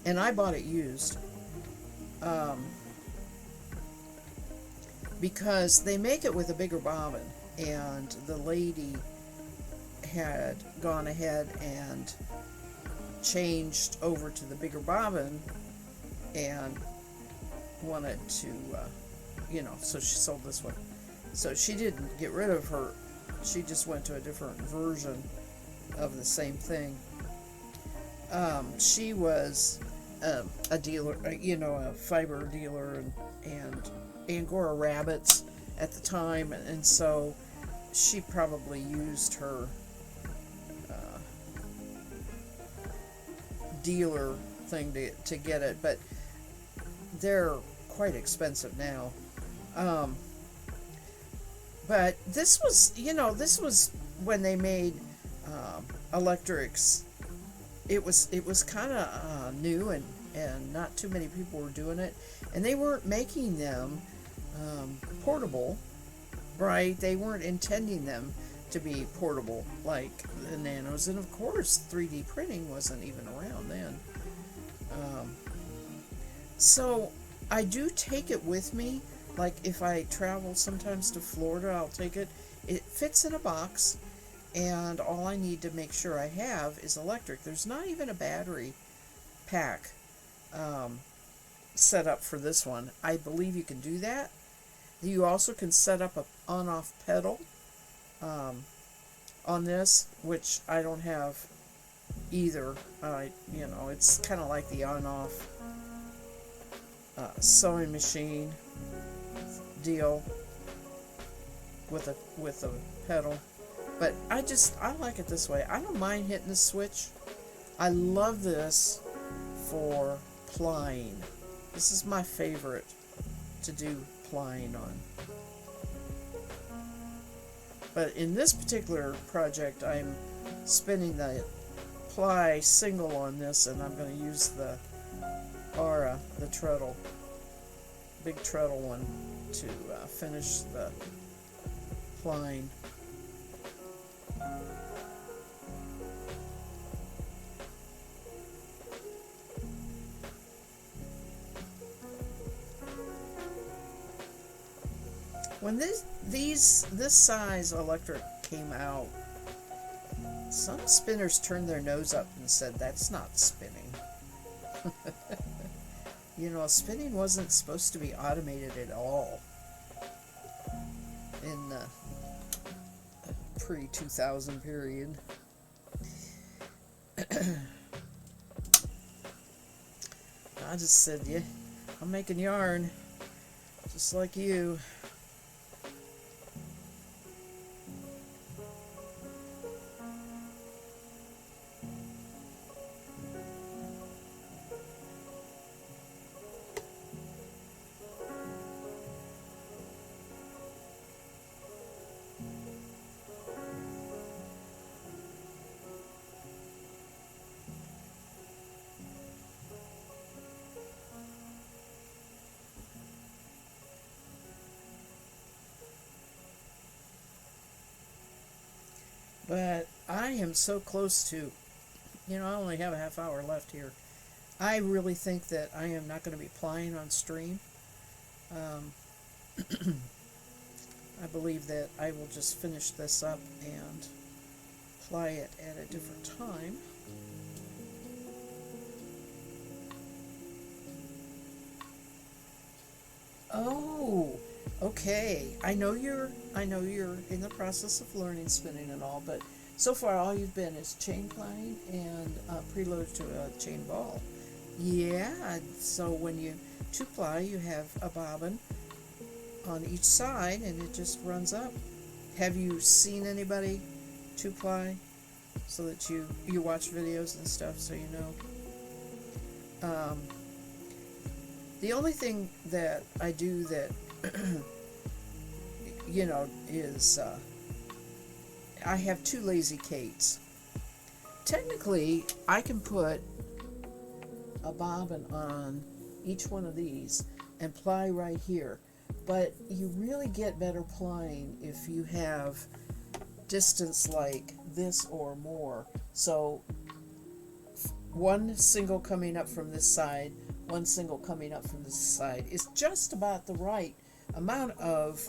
And I bought it used. Because they make it with a bigger bobbin, and the lady had gone ahead and changed over to the bigger bobbin and wanted to, so she sold this one. So she didn't get rid of her, she just went to a different version of the same thing. She was a dealer, a fiber dealer, and Angora rabbits at the time, and so she probably used her dealer thing to get it, but they're quite expensive now. But this was when they made electrics. It was kind of new, and not too many people were doing it, and they weren't making them portable, right? They weren't intending them to be portable like the Nanos, and of course 3D printing wasn't even around then. So I do take it with me, like if I travel sometimes to Florida, I'll take it. It fits in a box, and all I need to make sure I have is electric. There's not even a battery pack set up for this one. I believe you can do that. You also can set up a on-off pedal on this, which I don't have either. It's kind of like the on-off sewing machine deal with a pedal. But I like it this way. I don't mind hitting the switch. I love this for plying. This is my favorite to do plying on. But in this particular project, I'm spinning the ply single on this, and I'm going to use the Ara, the treadle, big treadle one, to finish the plying. When this size electric came out, some spinners turned their nose up and said, "That's not spinning." Spinning wasn't supposed to be automated at all in the pre-2000 period. I just said, yeah, I'm making yarn just like you. But I am so close to, I only have a half hour left here. I really think that I am not going to be plying on stream. I believe that I will just finish this up and ply it at a different time. Oh, okay. I know you're in the process of learning spinning and all, but so far all you've been is chain plying and preload to a chain ball. Yeah, so when you two ply, you have a bobbin on each side, and it just runs up. Have you seen anybody two ply, so that you watch videos and stuff, so you know? The only thing that I do that is I have two Lazy Kates. Technically, I can put a bobbin on each one of these and ply right here, but you really get better plying if you have distance like this or more. So one single coming up from this side, one single coming up from this side is just about the right amount of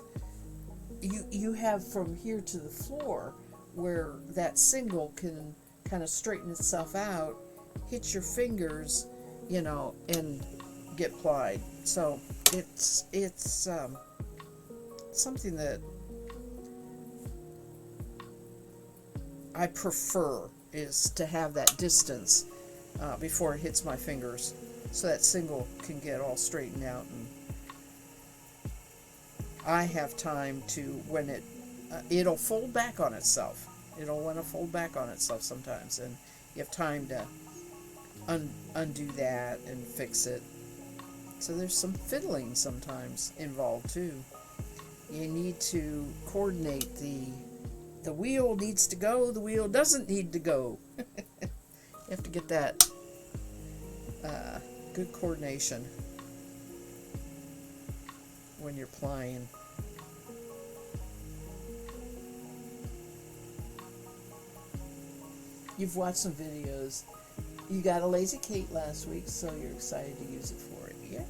you have from here to the floor, where that single can kind of straighten itself out, hit your fingers, and get plied. So it's something that I prefer, is to have that distance before it hits my fingers, so that single can get all straightened out, and I have time to, when it'll fold back on itself. It'll want to fold back on itself sometimes, and you have time to undo that and fix it. So there's some fiddling sometimes involved too. You need to coordinate the wheel needs to go, the wheel doesn't need to go. You have to get that good coordination when you're plying. You've watched some videos. You got a Lazy Kate last week, so you're excited to use it for it. Yeah.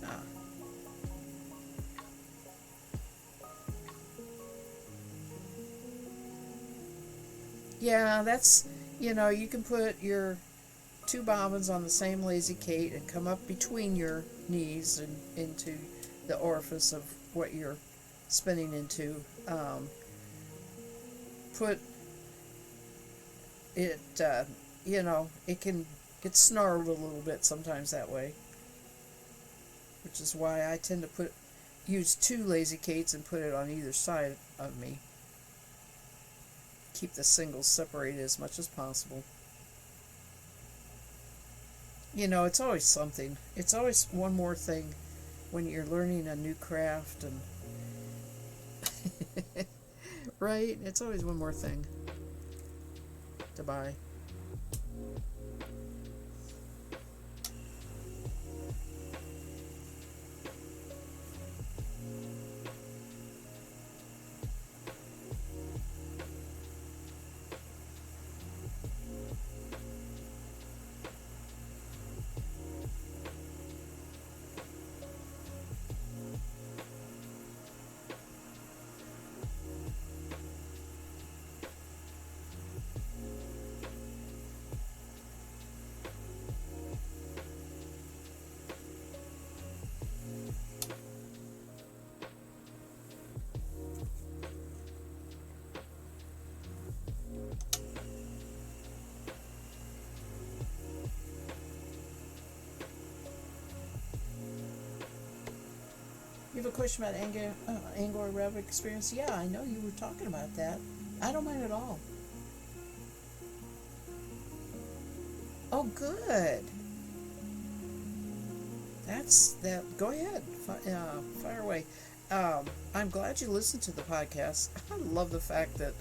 Yeah, that's, you can put your two bobbins on the same Lazy Kate and come up between your knees and into the orifice of what you're spinning into. Put it, it can get snarled a little bit sometimes that way, which is why I tend to use two Lazy Kates and put it on either side of me. Keep the singles separated as much as possible. It's always something. It's always one more thing when you're learning a new craft, and right? It's always one more thing to buy. You have a question about Angor Rev experience? Yeah, I know you were talking about that. I don't mind at all. Oh, good. That's that. Go ahead. Fire away. I'm glad you listened to the podcast. I love the fact that,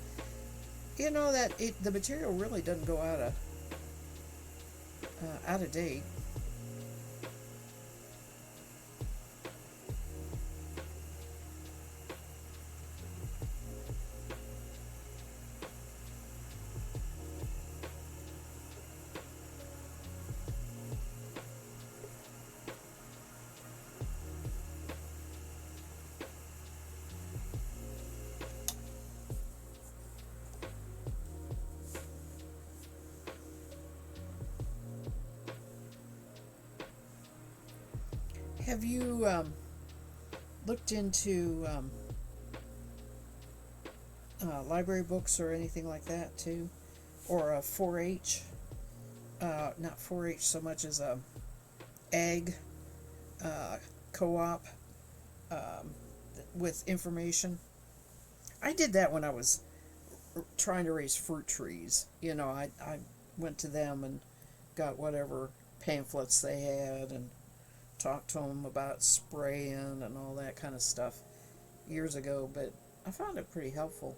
that the material really doesn't go out of date. Have you looked into library books or anything like that too? Or a 4-H? Not 4-H so much as a ag co-op with information. I did that when I was trying to raise fruit trees. I went to them and got whatever pamphlets they had and talked to them about spraying and all that kind of stuff years ago. But I found it pretty helpful.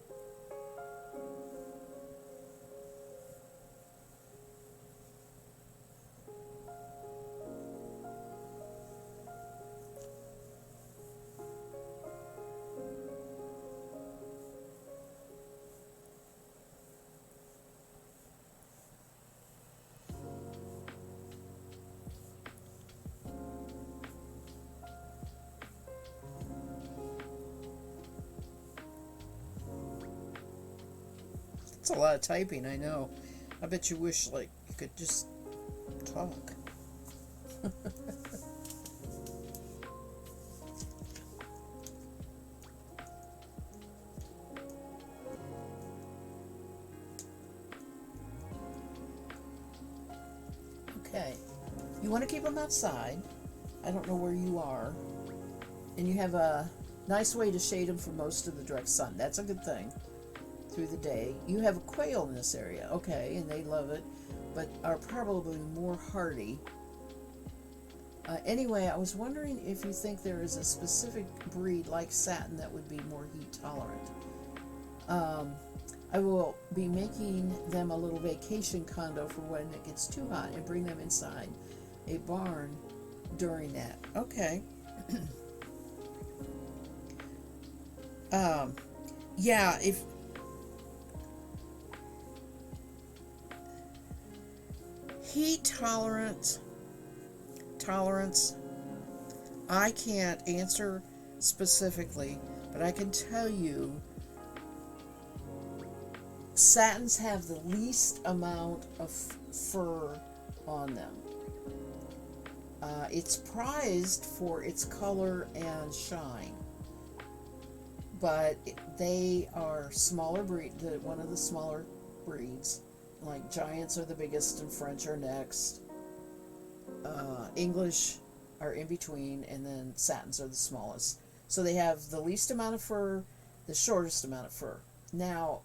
It's a lot of typing, I know. I bet you wish, like, you could just talk. Okay. You want to keep them outside. I don't know where you are. And you have a nice way to shade them from most of the direct sun. That's a good thing through the day. You have a quail in this area, okay, and they love it, but are probably more hardy. Anyway, I was wondering if you think there is a specific breed like satin that would be more heat tolerant. I will be making them a little vacation condo for when it gets too hot and bring them inside a barn during that. Okay. Yeah, if heat tolerance, I can't answer specifically, but I can tell you satins have the least amount of fur on them. It's prized for its color and shine, but they are smaller breed. One of the smaller breeds, like Giants are the biggest, and French are next. English are in between, and then Satins are the smallest. So they have the least amount of fur, the shortest amount of fur. Now,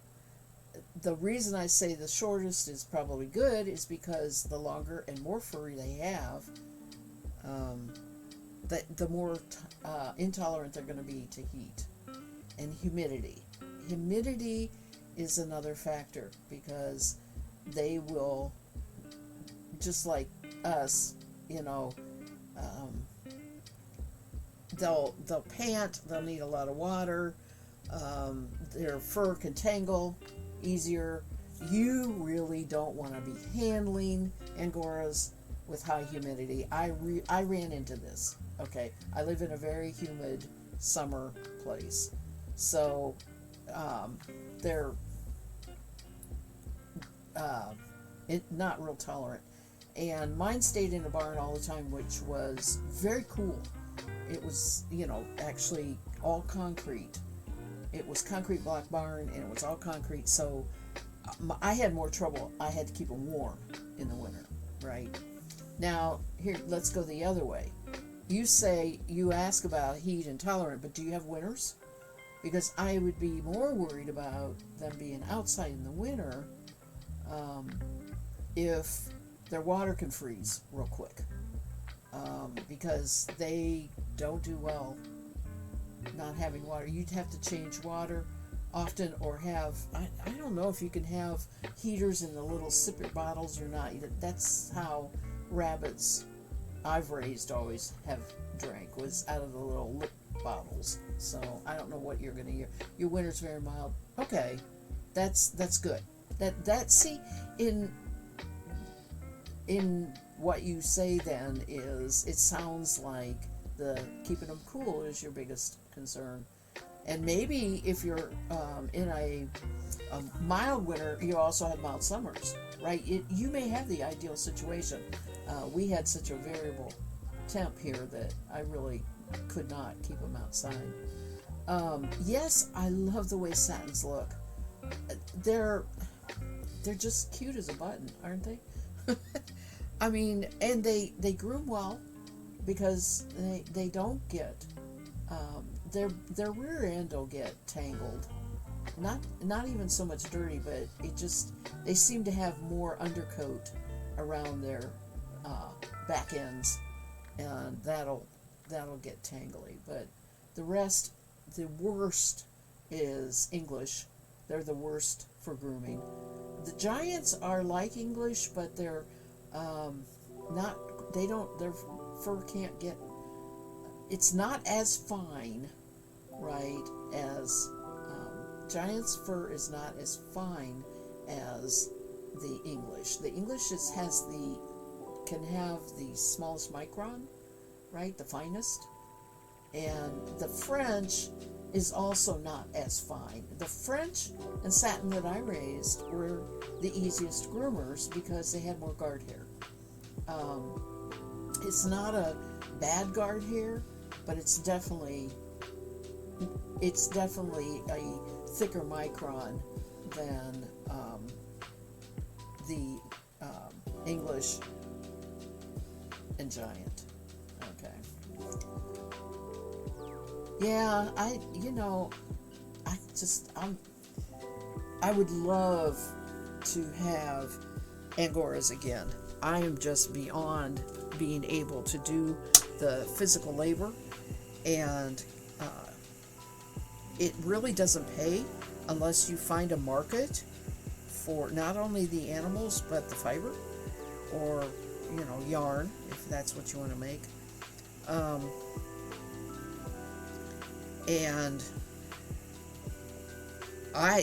the reason I say the shortest is probably good is because the longer and more fur they have, the more intolerant they're going to be to heat and humidity. Humidity is another factor because they will, just like us, you know, they'll pant. They'll need a lot of water. Their fur can tangle easier. You really don't want to be handling Angoras with high humidity. I ran into this. Okay, I live in a very humid summer place, so they're not real tolerant. And mine stayed in a barn all the time, which was very cool. It was, actually all concrete. It was concrete block barn, and it was all concrete. So I had more trouble. I had to keep them warm in the winter, right? Now, here, let's go the other way. You ask about heat intolerant, but do you have winters? Because I would be more worried about them being outside in the winter if their water can freeze real quick. Because they don't do well not having water. You'd have to change water often, or have, I don't know if you can have heaters in the little sipper bottles or not. That's how rabbits I've raised always have drank, was out of the little lip bottles. So I don't know what you're gonna hear. Your winter's very mild. Okay, that's good. See, in what you say then is, it sounds like the keeping them cool is your biggest concern. And maybe if you're in a mild winter, you also have mild summers, right? You may have the ideal situation. We had such a variable temp here that I really could not keep them outside. Yes, I love the way satins look. They're just cute as a button, aren't they? I mean, and they groom well because they don't get their rear end will get tangled. Not even so much dirty, but they seem to have more undercoat around their back ends, and that'll get tangly. But the rest, the worst is English. They're the worst for grooming. The Giants are like English, but they're not. They don't. Their fur can't get. It's not as fine, right? As Giant's fur is not as fine as the English. The English can have the smallest micron, right? The finest. And the French is also not as fine. The French and Satin that I raised were the easiest groomers because they had more guard hair. It's not a bad guard hair, but it's definitely a thicker micron than the English and Giant. Okay. Yeah, I would love to have Angoras again. I am just beyond being able to do the physical labor, and it really doesn't pay unless you find a market for not only the animals but the fiber, or yarn, if that's what you want to make. And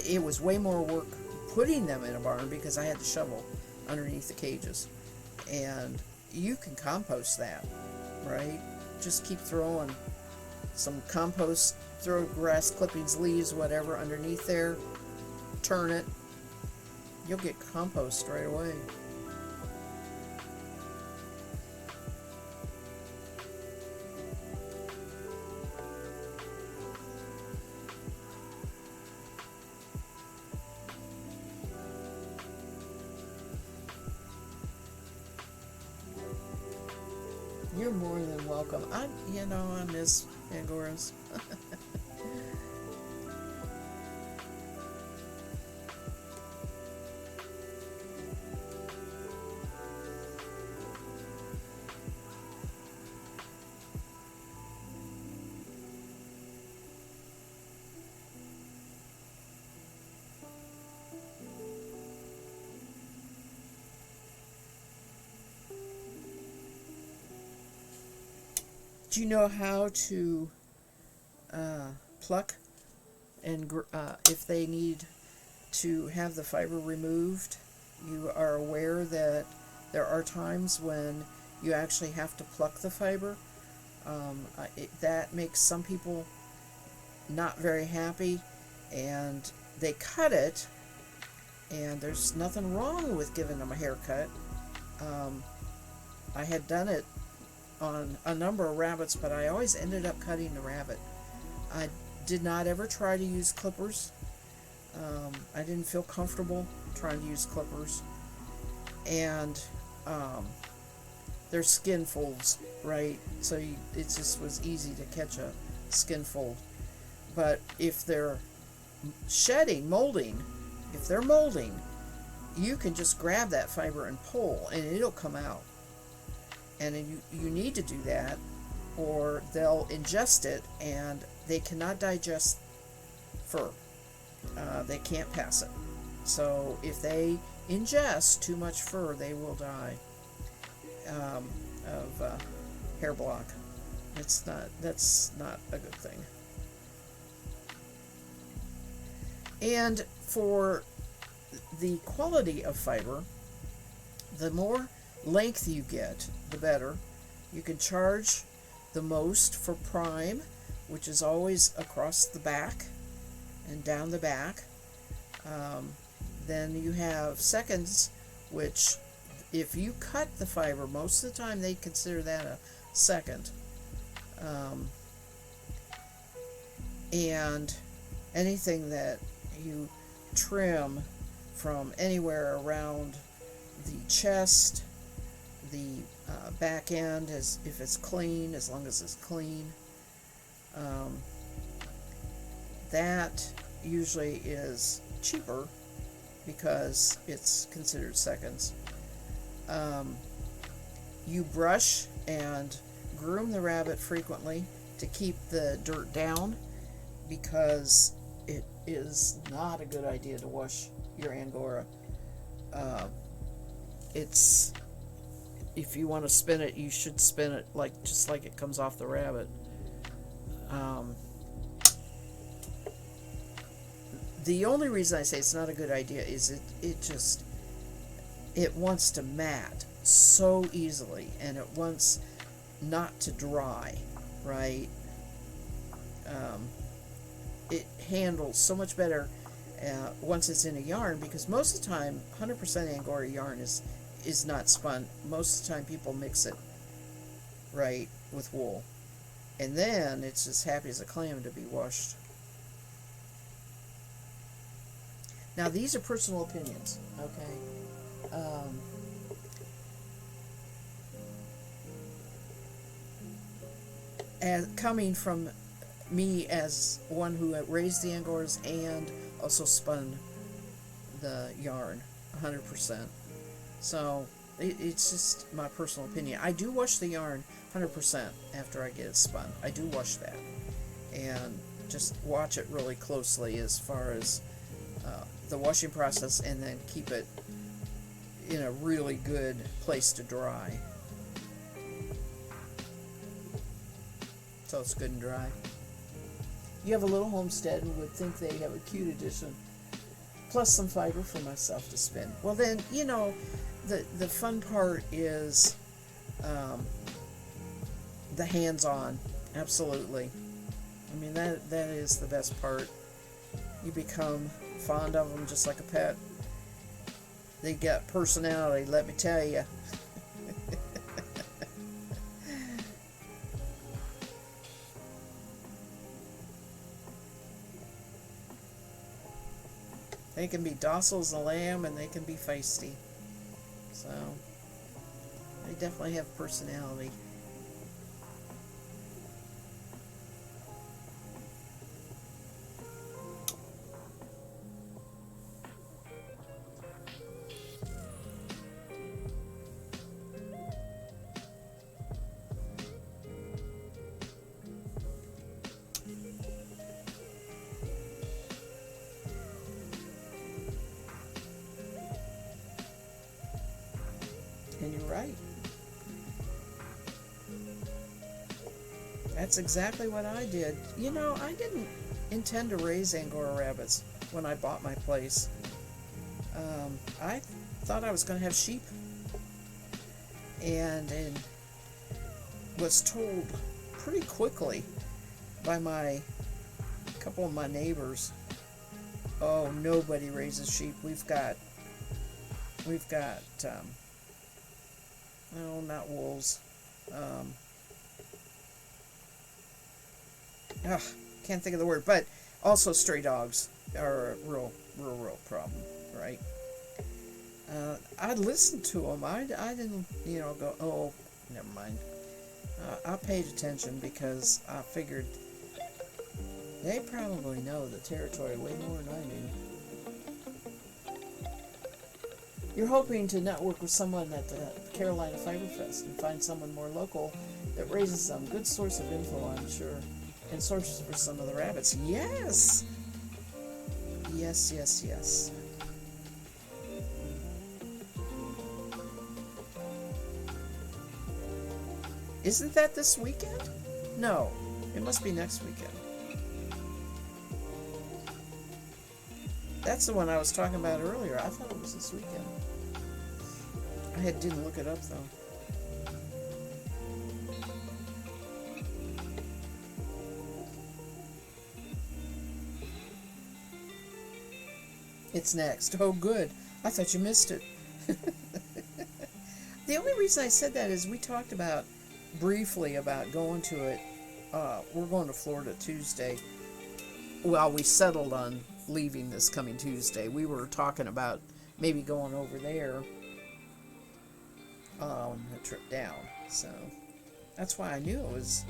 it was way more work putting them in a barn because I had to shovel underneath the cages. And you can compost that, right? Just keep throwing some compost, throw grass clippings, leaves, whatever underneath there, turn it, you'll get compost right away. You're more than welcome. I miss Angoras. Do you know how to pluck and if they need to have the fiber removed? You are aware that there are times when you actually have to pluck the fiber. That makes some people not very happy, and they cut it, and there's nothing wrong with giving them a haircut. I had done it on a number of rabbits, but I always ended up cutting the rabbit. I did not ever try to use clippers. I didn't feel comfortable trying to use clippers. And they're skin folds, right? So it just was easy to catch a skin fold. But if they're molding, you can just grab that fiber and pull, and it'll come out. And you need to do that, or they'll ingest it, and they cannot digest fur. They can't pass it. So if they ingest too much fur, they will die of hair block. That's not a good thing. And for the quality of fiber, the more length you get, the better. You can charge the most for prime, which is always across the back and down the back. Then you have seconds, which if you cut the fiber, most of the time they consider that a second. And anything that you trim from anywhere around the chest, the back end, if it's clean, as long as it's clean, that usually is cheaper because it's considered seconds. You brush and groom the rabbit frequently to keep the dirt down, because it is not a good idea to wash your Angora. Uh, it's if you want to spin it, you should spin it just like it comes off the rabbit. Um, the only reason I say it's not a good idea is it wants to mat so easily, and it wants not to dry, right? It handles so much better once it's in a yarn, because most of the time 100% Angora yarn is not spun. Most of the time people mix it right with wool, and then it's as happy as a clam to be washed. Now these are personal opinions, okay? As coming from me as one who raised the Angoras and also spun the yarn 100%. So it's just my personal opinion. I do wash the yarn 100% after I get it spun. I do wash that, and just watch it really closely as far as the washing process, and then keep it in a really good place to dry, so it's good and dry. You have a little homestead and would think they have a cute addition, plus some fiber for myself to spin. Well then, the fun part is the hands-on. Absolutely. I mean, that is the best part. You become fond of them just like a pet. They got personality, let me tell you. They can be docile as a lamb, and they can be feisty. So, they definitely have personality. And you're right. That's exactly what I did. I didn't intend to raise Angora rabbits when I bought my place. I thought I was going to have sheep, and was told pretty quickly by a couple of my neighbors, oh, nobody raises sheep. We've got no, not wolves. Can't think of the word, but also stray dogs are a real problem, right? I listened to them. I didn't, go, oh, never mind. I paid attention because I figured they probably know the territory way more than I do. You're hoping to network with someone at the Carolina Fiber Fest and find someone more local that raises them. Good source of info, I'm sure. And sources for some of the rabbits. Yes! Yes. Isn't that this weekend? No, it must be next weekend. That's the one I was talking about earlier. I thought it was this weekend. I didn't look it up, though. It's next. Oh, good. I thought you missed it. The only reason I said that is we talked briefly about going to it. We're going to Florida Tuesday. Well, we settled on leaving this coming Tuesday. We were talking about maybe going over there on the trip down. So that's why I knew it was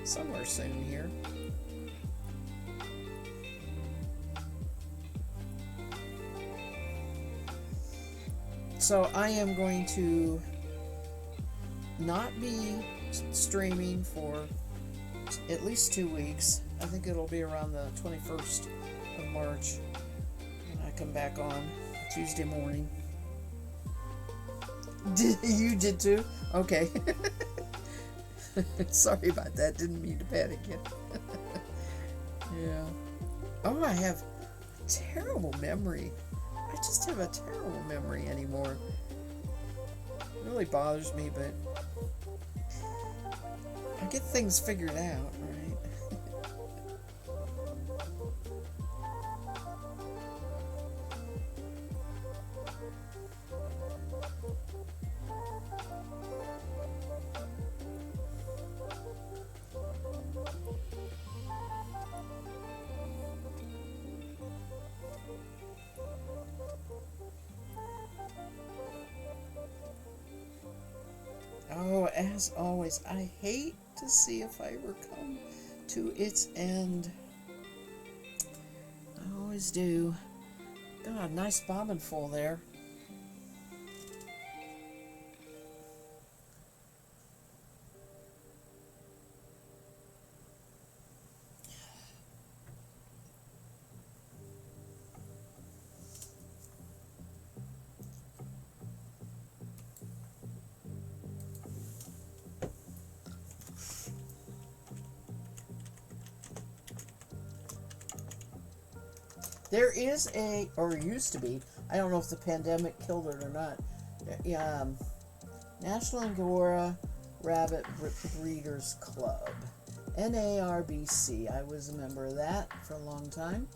somewhere soon here. So I am going to not be streaming for at least 2 weeks. I think it'll be around the 21st of March. And I come back on Tuesday morning. You did too? Okay. Sorry about that. Didn't mean to panic you. Yeah. Oh, I have terrible memory. I just have a terrible memory anymore. It really bothers me, but I get things figured out, right? Oh, as always, I hate to see a fiber come to its end. I always do. God, nice bobbin full there. There is or used to be, I don't know if the pandemic killed it or not, National Angora Rabbit Breeders Club, NARBC. I was a member of that for a long time.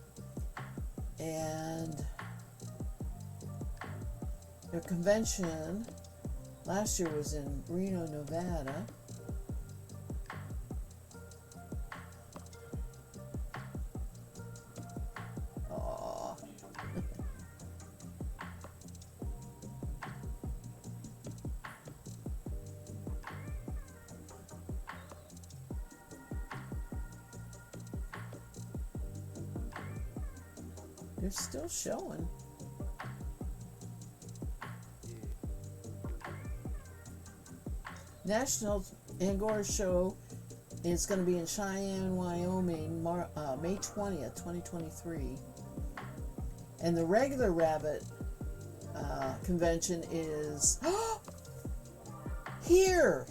And their convention last year was in Reno, Nevada. They're still showing. National Angora Show is going to be in Cheyenne, Wyoming, May 20th, 2023. And the regular rabbit convention is here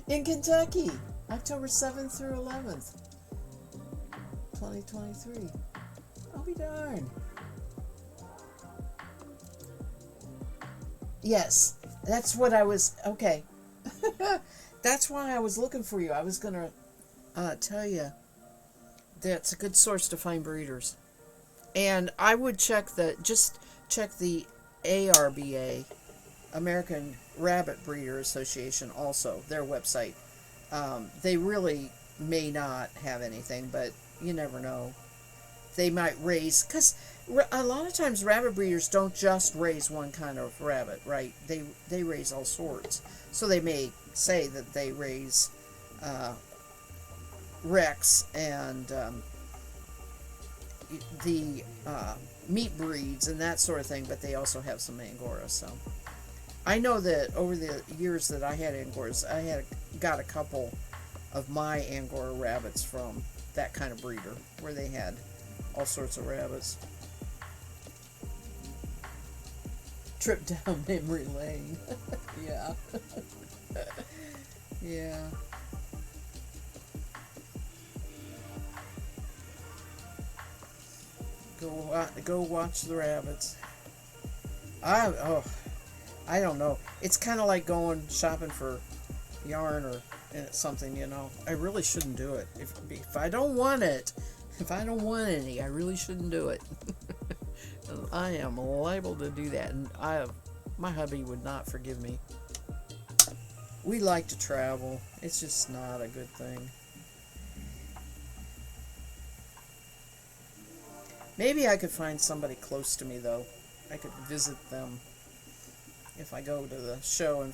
in Kentucky, October 7th through 11th, 2023. I'll be darned. Yes, that's what I was. Okay. That's why I was looking for you. I was going to tell you that's a good source to find breeders. And I would check the ARBA, American Rabbit Breeder Association, also, their website. They really may not have anything, but you never know. They might raise, because a lot of times rabbit breeders don't just raise one kind of rabbit, right? They raise all sorts. So they may say that they raise Rex and the meat breeds and that sort of thing, but they also have some Angora. So I know that over the years that I had Angoras, I got a couple of my Angora rabbits from that kind of breeder where they had all sorts of rabbits. Trip down memory lane. Yeah. Yeah. Go watch the rabbits. I don't know. It's kind of like going shopping for yarn or something, you know. I really shouldn't do it. If I don't want it, if I don't want any, I really shouldn't do it. I am liable to do that, and my hubby would not forgive me. We like to travel. It's just not a good thing. Maybe I could find somebody close to me, though. I could visit them if I go to the show and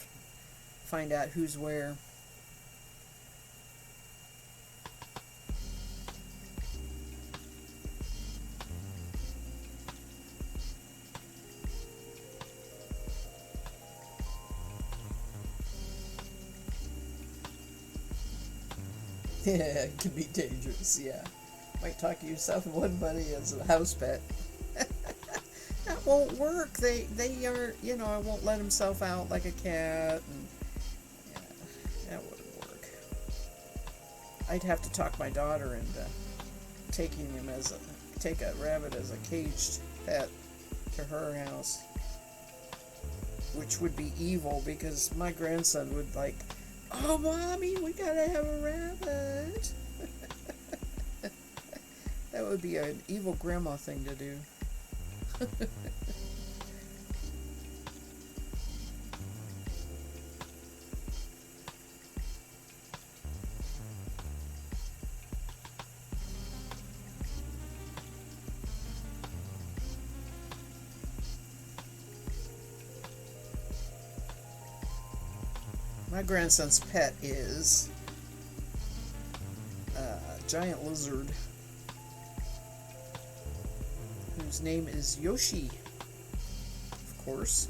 find out who's where. Yeah, it can be dangerous, yeah. Might talk yourself and one buddy as a house pet. That won't work. They are, I won't let himself out like a cat, and yeah, that wouldn't work. I'd have to talk my daughter into taking him take a rabbit as a caged pet to her house, which would be evil because my grandson would like, oh mommy, we gotta have a rabbit. That would be an evil grandma thing to do. My grandson's pet is a giant lizard whose name is Yoshi, of course.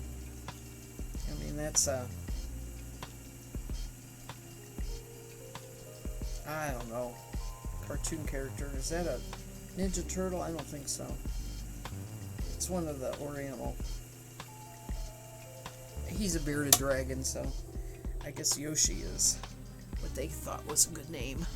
I mean, that's I don't know, cartoon character. Is that a Ninja Turtle? I don't think so. It's one of the Oriental. He's a bearded dragon, so I guess Yoshi is what they thought was a good name.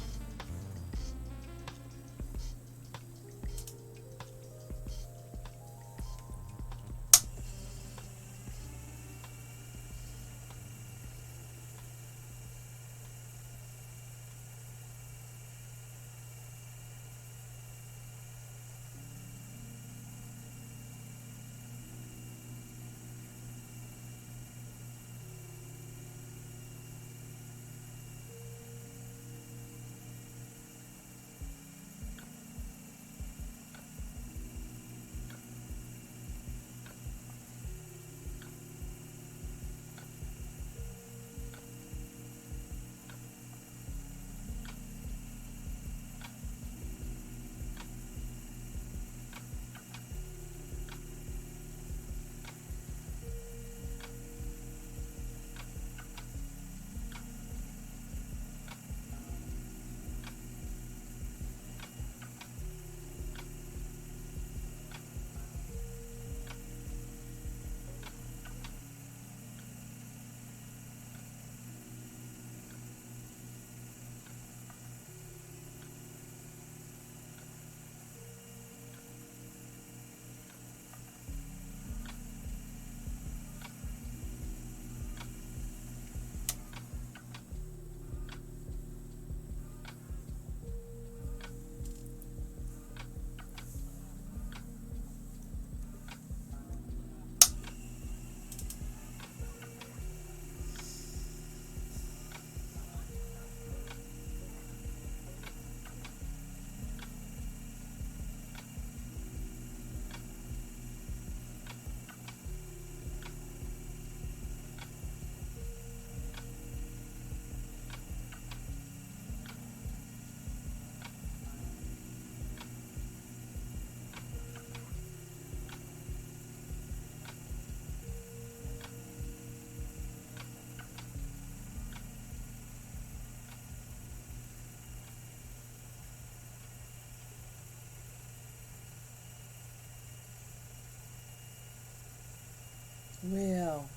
Well,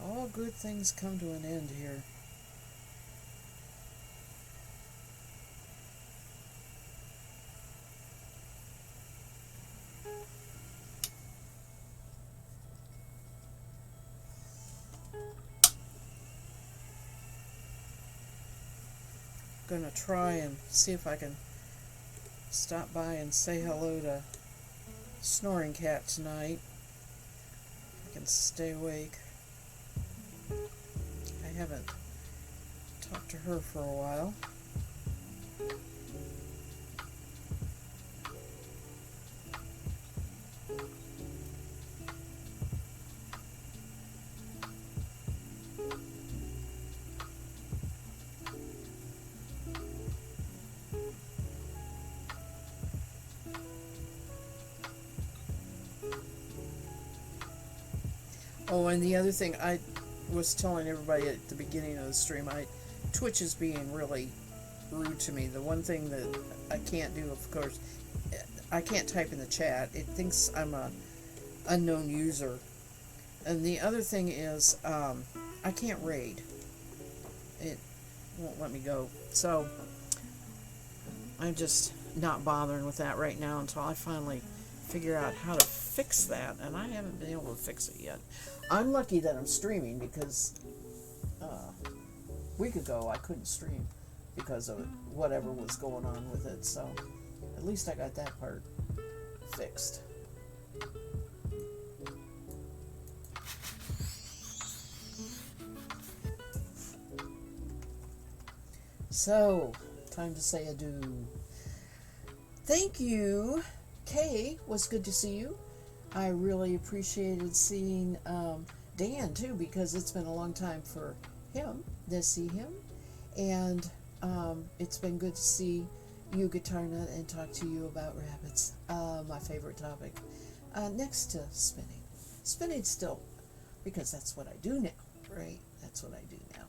all good things come to an end here. Gonna try and see if I can stop by and say hello to Snoring Cat tonight. I can stay awake. I haven't talked to her for a while. Oh, and the other thing I was telling everybody at the beginning of the stream, Twitch is being really rude to me. The one thing that I can't do, of course, I can't type in the chat. It thinks I'm a unknown user. And the other thing is, I can't raid. It won't let me go. So I'm just not bothering with that right now until I finally figure out how to fix that, and I haven't been able to fix it yet. I'm lucky that I'm streaming because a week ago I couldn't stream because of whatever was going on with it, so at least I got that part fixed. So, time to say adieu. Thank you, Kay. Was good to see you. I really appreciated seeing Dan too, because it's been a long time for him to see him, and it's been good to see you, Guitar Nut, and talk to you about rabbits. My favorite topic, next to spinning. Spinning still, because that's what I do now, right? That's what I do now.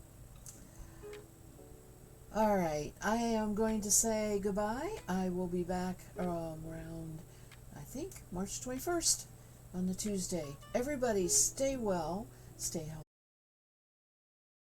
All right, I am going to say goodbye. I will be back around, I think, March 21st on the Tuesday. Everybody stay well, stay healthy.